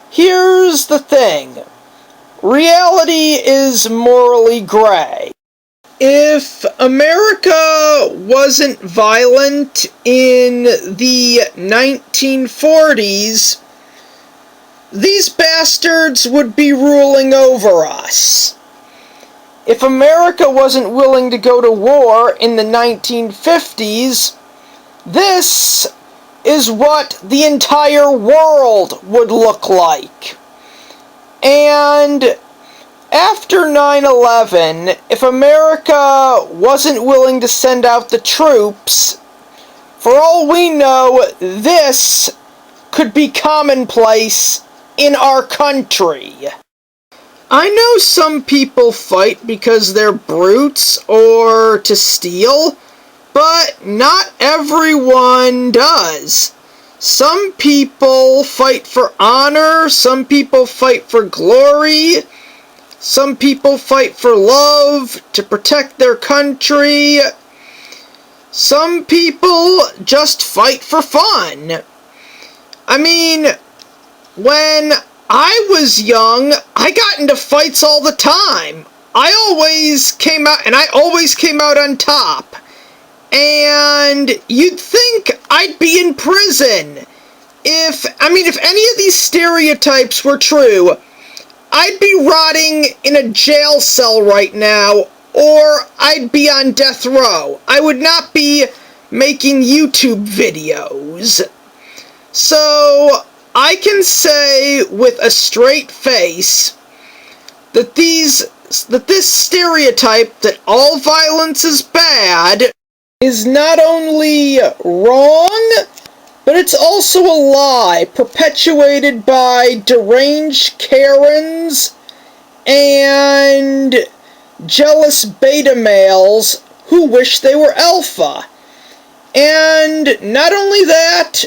here's the thing. Reality is morally gray. If America wasn't violent in the 1940s, these bastards would be ruling over us. If America wasn't willing to go to war in the 1950s, this is what the entire world would look like. And after 9/11, if America wasn't willing to send out the troops, for all we know, this could be commonplace in our country. I know some people fight because they're brutes or to steal, but not everyone does. Some people fight for honor, some people fight for glory, some people fight for love, to protect their country. Some people just fight for fun. I mean, When I was young, I got into fights all the time. I always came out on top. And you'd think I'd be in prison. If any of these stereotypes were true, I'd be rotting in a jail cell right now, or I'd be on death row. I would not be making YouTube videos. So, I can say with a straight face that this stereotype that all violence is bad is not only wrong, but it's also a lie perpetuated by deranged Karens and jealous beta males who wish they were alpha. And not only that,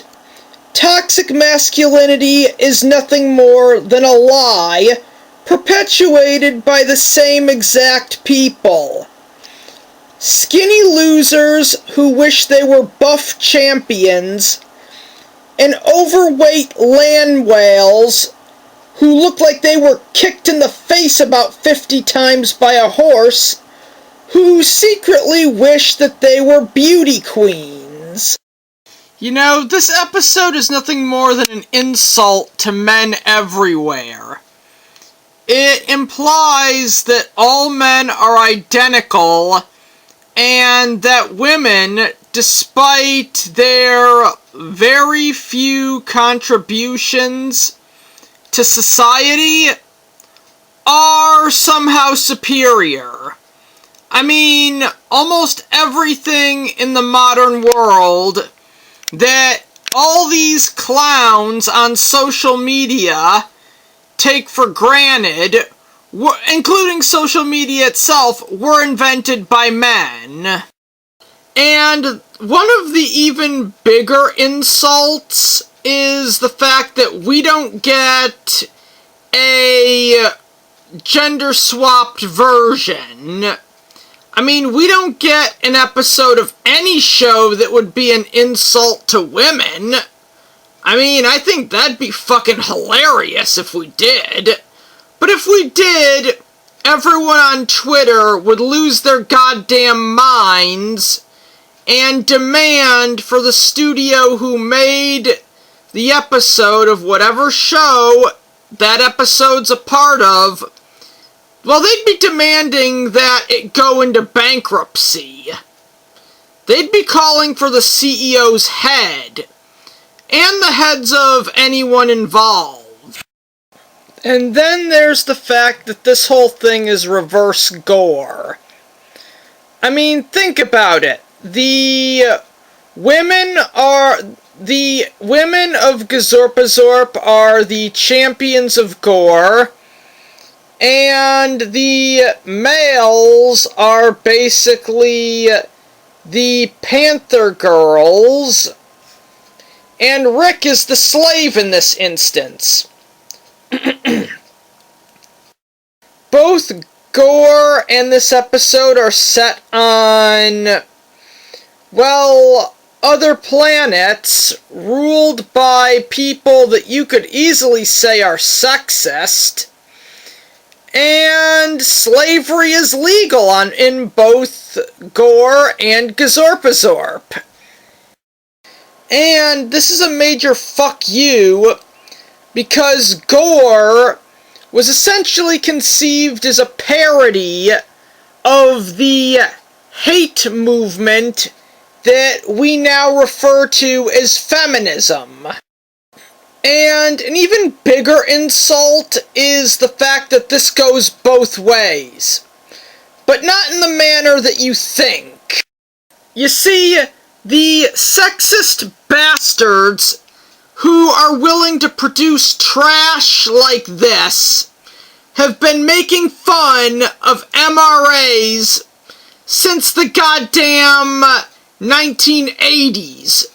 toxic masculinity is nothing more than a lie perpetuated by the same exact people. Skinny losers who wish they were buff champions, and overweight land whales who look like they were kicked in the face about 50 times by a horse, who secretly wish that they were beauty queens. You know, this episode is nothing more than an insult to men everywhere. It implies that all men are identical, and that women, despite their very few contributions to society, are somehow superior. I mean, almost everything in the modern world that all these clowns on social media take for granted, including social media itself, were invented by men. And one of the even bigger insults is the fact that we don't get a gender-swapped version. I mean, we don't get an episode of any show that would be an insult to women. I mean, I think that'd be fucking hilarious if we did. But if we did, everyone on Twitter would lose their goddamn minds and demand for the studio who made the episode of whatever show that episode's a part of, well, they'd be demanding that it go into bankruptcy. They'd be calling for the CEO's head, and the heads of anyone involved. And then there's the fact that this whole thing is reverse gore. I mean, think about it. The women of Gazorpazorp are the champions of gore, and the males are basically the Panther girls, and Rick is the slave in this instance. Both gore and this episode are set on, well, other planets ruled by people that you could easily say are sexist, and slavery is legal in both Gore and Gazorpazorp. And this is a major fuck you, because Gore was essentially conceived as a parody of the hate movement that we now refer to as feminism. And an even bigger insult is the fact that this goes both ways, but not in the manner that you think. You see, the sexist bastards who are willing to produce trash like this have been making fun of MRAs since the goddamn 1980s.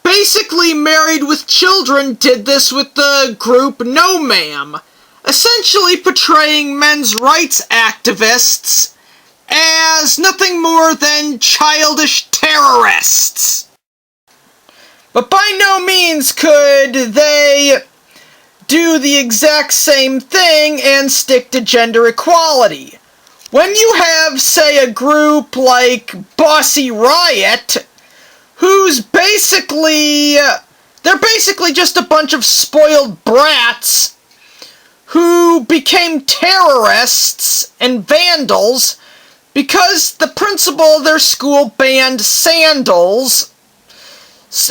Basically, Married with Children did this with the group No Ma'am, essentially portraying men's rights activists as nothing more than childish terrorists. But by no means could they do the exact same thing and stick to gender equality. When you have, say, a group like Bossy Riot, who's basically, they're basically just a bunch of spoiled brats who became terrorists and vandals because the principal of their school banned sandals.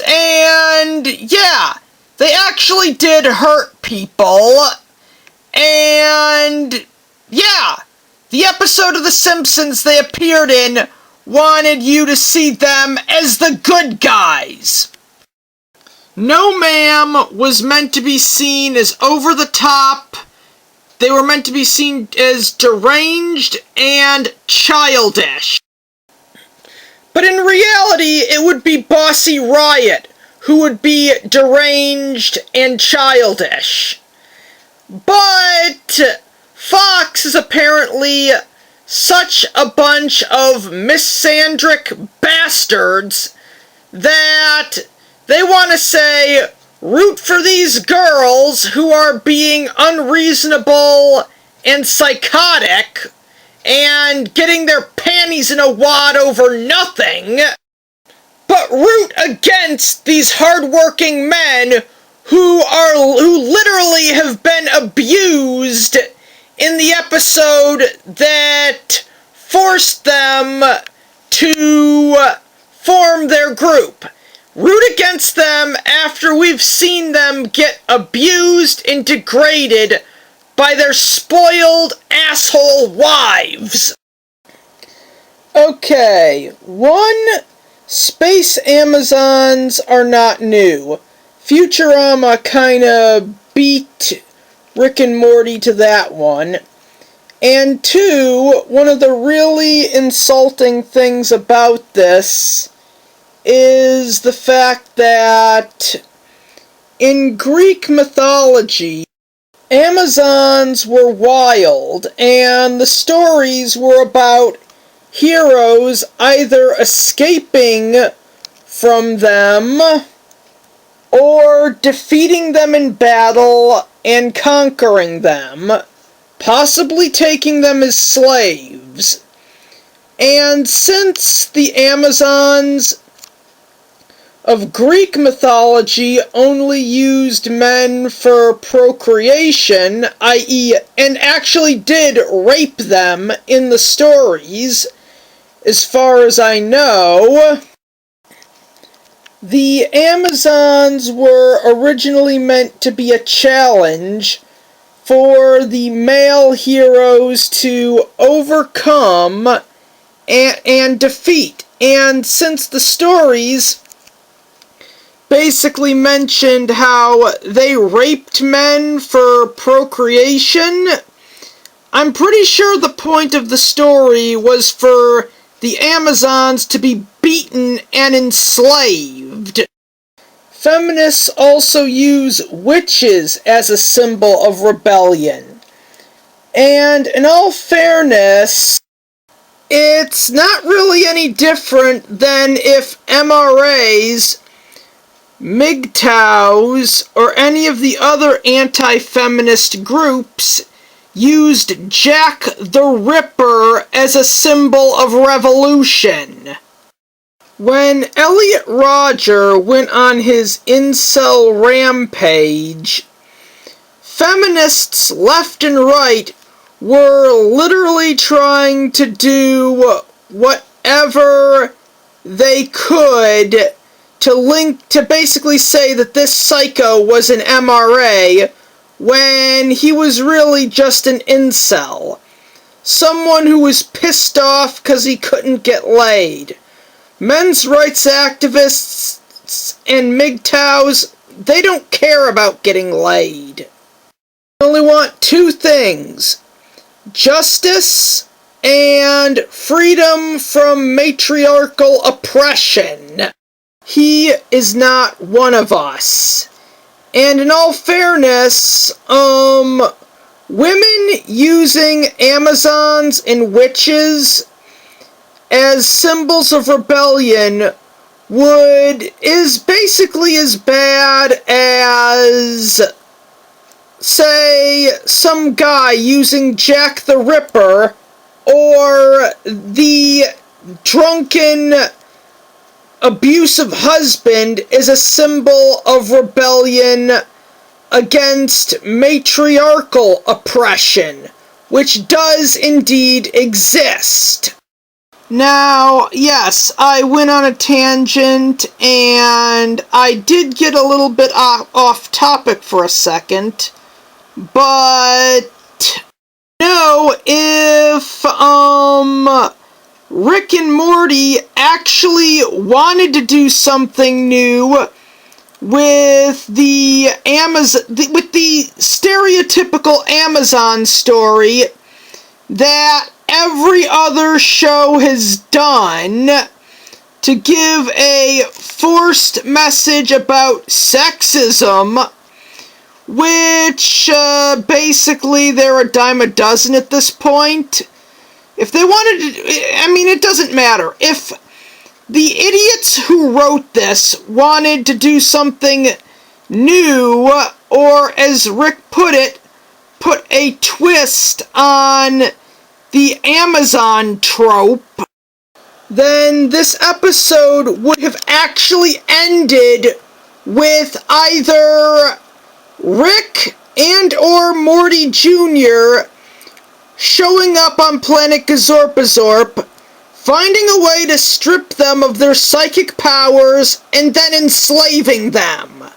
And yeah, they actually did hurt people. And yeah, the episode of The Simpsons they appeared in wanted you to see them as the good guys. No Ma'am was meant to be seen as over the top. They were meant to be seen as deranged and childish. But in reality, it would be Bossy Riot who would be deranged and childish. But Fox is apparently such a bunch of misandric bastards that they want to say, root for these girls who are being unreasonable and psychotic and getting their panties in a wad over nothing, but root against these hardworking men who literally have been abused in the episode that forced them to form their group. Root against them after we've seen them get abused and degraded by their spoiled asshole wives. Okay, one, space Amazons are not new. Futurama kinda beat Rick and Morty to that one. And two, one of the really insulting things about this is the fact that in Greek mythology, Amazons were wild, and the stories were about heroes either escaping from them or defeating them in battle and conquering them, possibly taking them as slaves. And since the Amazons of Greek mythology only used men for procreation, i.e., and actually did rape them in the stories, as far as I know, the Amazons were originally meant to be a challenge for the male heroes to overcome and defeat. And since the stories basically mentioned how they raped men for procreation, I'm pretty sure the point of the story was for the Amazons to be beaten and enslaved. Feminists also use witches as a symbol of rebellion. And in all fairness, it's not really any different than if MRAs, MGTOWs, or any of the other anti-feminist groups used Jack the Ripper as a symbol of revolution. When Elliot Rodger went on his incel rampage, feminists left and right were literally trying to do whatever they could to basically say that this psycho was an MRA when he was really just an incel. Someone who was pissed off because he couldn't get laid. Men's rights activists and MGTOWs, they don't care about getting laid. They only want two things: justice and freedom from matriarchal oppression. He is not one of us. And in all fairness, women using Amazons and witches as symbols of rebellion is basically as bad as say, some guy using Jack the Ripper or the drunken, abusive husband is a symbol of rebellion against matriarchal oppression, which does indeed exist. Now, yes, I went on a tangent, and I did get a little bit off topic for a second, but no, if, Rick and Morty actually wanted to do something new with the stereotypical Amazon story that every other show has done to give a forced message about sexism, which basically they're a dime a dozen at this point. If they wanted to, I mean, it doesn't matter. If the idiots who wrote this wanted to do something new, or as Rick put it, put a twist on the Amazon trope, then this episode would have actually ended with either Rick and or Morty Jr. showing up on planet Gazorpazorp, finding a way to strip them of their psychic powers, and then enslaving them.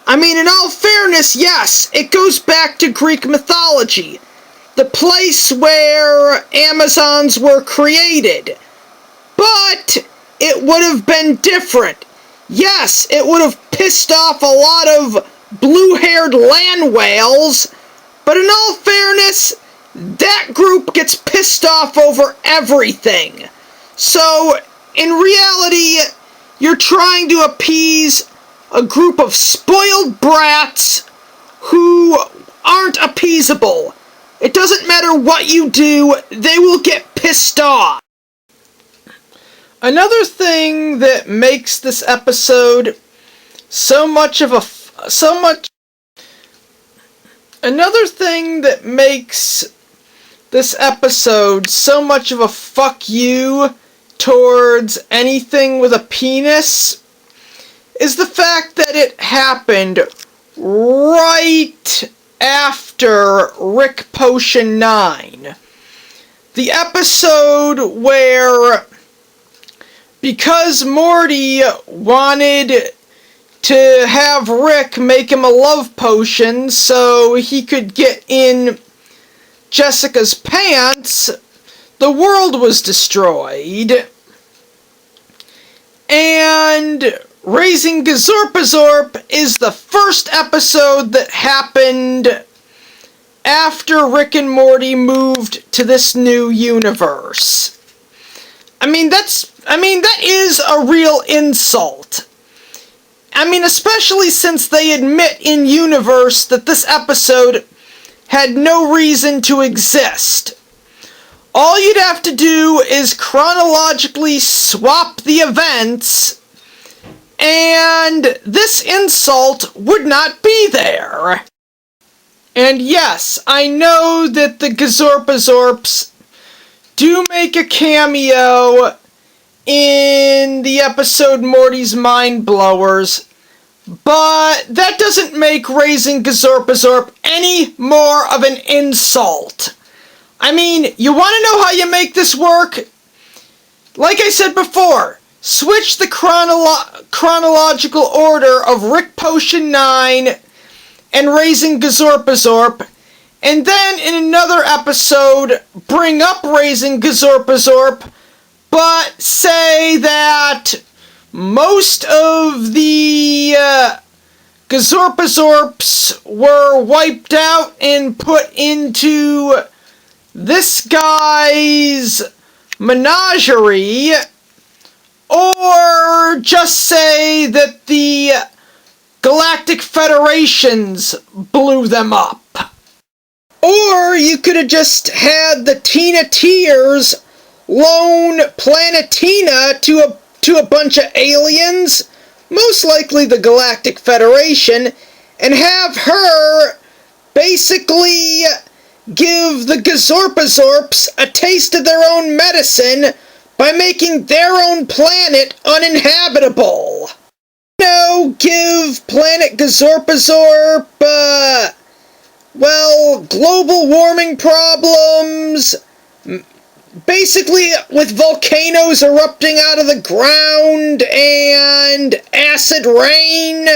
I mean, in all fairness, yes, it goes back to Greek mythology, the place where Amazons were created. But it would have been different. Yes, it would have pissed off a lot of blue-haired land whales, but in all fairness, that group gets pissed off over everything. So, in reality, you're trying to appease a group of spoiled brats who aren't appeasable. It doesn't matter what you do, they will get pissed off. Another thing that makes this episode Another thing that makes this episode so much of a fuck you towards anything with a penis is the fact that it happened right after Rick Potion 9. The episode where, because Morty wanted to have Rick make him a love potion so he could get in Jessica's pants, the world was destroyed. And Raising Gazorpazorp is the first episode that happened after Rick and Morty moved to this new universe. I mean, that is a real insult. I mean, especially since they admit in universe that this episode had no reason to exist. All you'd have to do is chronologically swap the events, and this insult would not be there. And yes, I know that the Gazorpazorps do make a cameo in the episode Morty's Mind Blowers, but that doesn't make Raising Gazorpazorp any more of an insult. I mean, you want to know how you make this work? Like I said before, switch the chronological order of Rick Potion 9 and Raising Gazorpazorp, and then in another episode, bring up Raising Gazorpazorp, but say that most of the Gazorpazorps were wiped out and put into this guy's menagerie, or just say that the Galactic Federations blew them up. Or you could have just had the Tina Tears loan Planetina to a bunch of aliens, most likely the Galactic Federation, and have her basically give the gazorpazorps a taste of their own medicine by making their own planet uninhabitable. Give planet Gazorpazorp, global warming problems, basically with volcanoes erupting out of the ground and acid rain.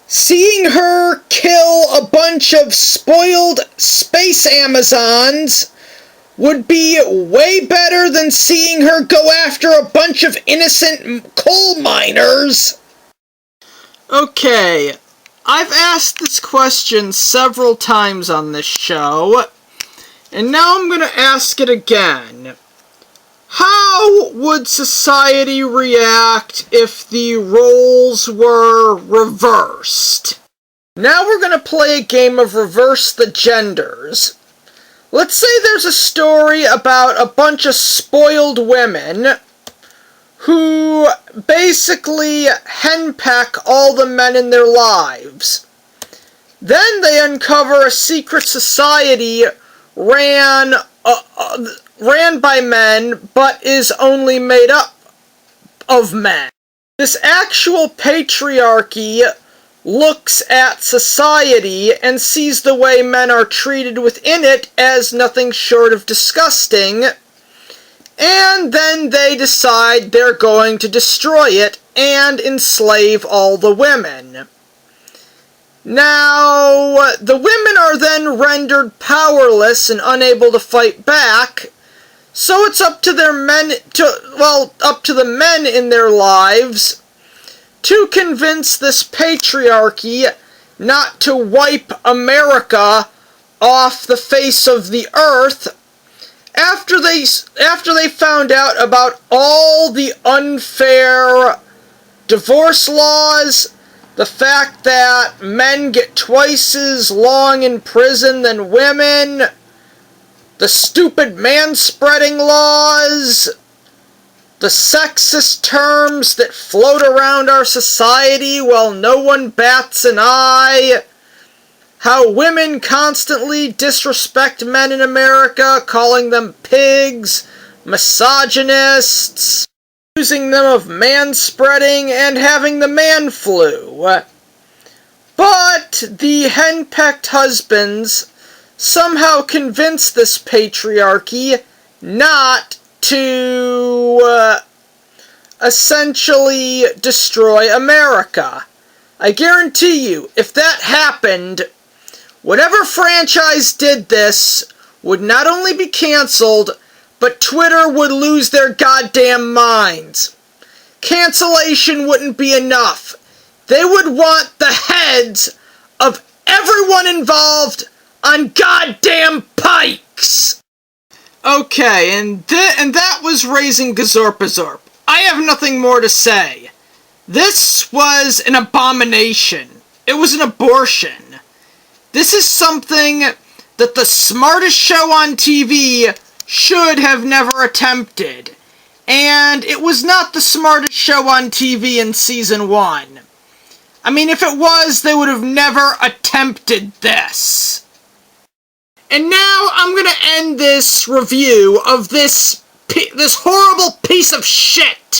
Seeing her kill a bunch of spoiled space Amazons would be way better than seeing her go after a bunch of innocent coal miners. Okay, I've asked this question several times on this show, and now I'm going to ask it again. How would society react if the roles were reversed? Now we're going to play a game of Reverse the Genders. Let's say there's a story about a bunch of spoiled women who basically henpeck all the men in their lives. Then they uncover a secret society ran by men, but is only made up of men. This actual patriarchy looks at society and sees the way men are treated within it as nothing short of disgusting, and then they decide they're going to destroy it and enslave all the women. Now, the women are then rendered powerless and unable to fight back, so it's up to the men in their lives to convince this patriarchy not to wipe America off the face of the earth after they found out about all the unfair divorce laws, the fact that men get twice as long in prison than women, the stupid man-spreading laws, the sexist terms that float around our society while no one bats an eye, how women constantly disrespect men in America, calling them pigs, misogynists, accusing them of man-spreading and having the man flu. But the henpecked husbands somehow convince this patriarchy not to essentially destroy America. I guarantee you, if that happened, whatever franchise did this would not only be canceled, but Twitter would lose their goddamn minds. Cancellation wouldn't be enough. They would want the heads of everyone involved on goddamn pikes. Okay, and that was Raising Gazorpazorp. I have nothing more to say. This was an abomination. It was an abortion. This is something that the smartest show on TV should have never attempted. And it was not the smartest show on TV in Season 1. I mean, if it was, they would have never attempted this. And now I'm going to end this review of this horrible piece of shit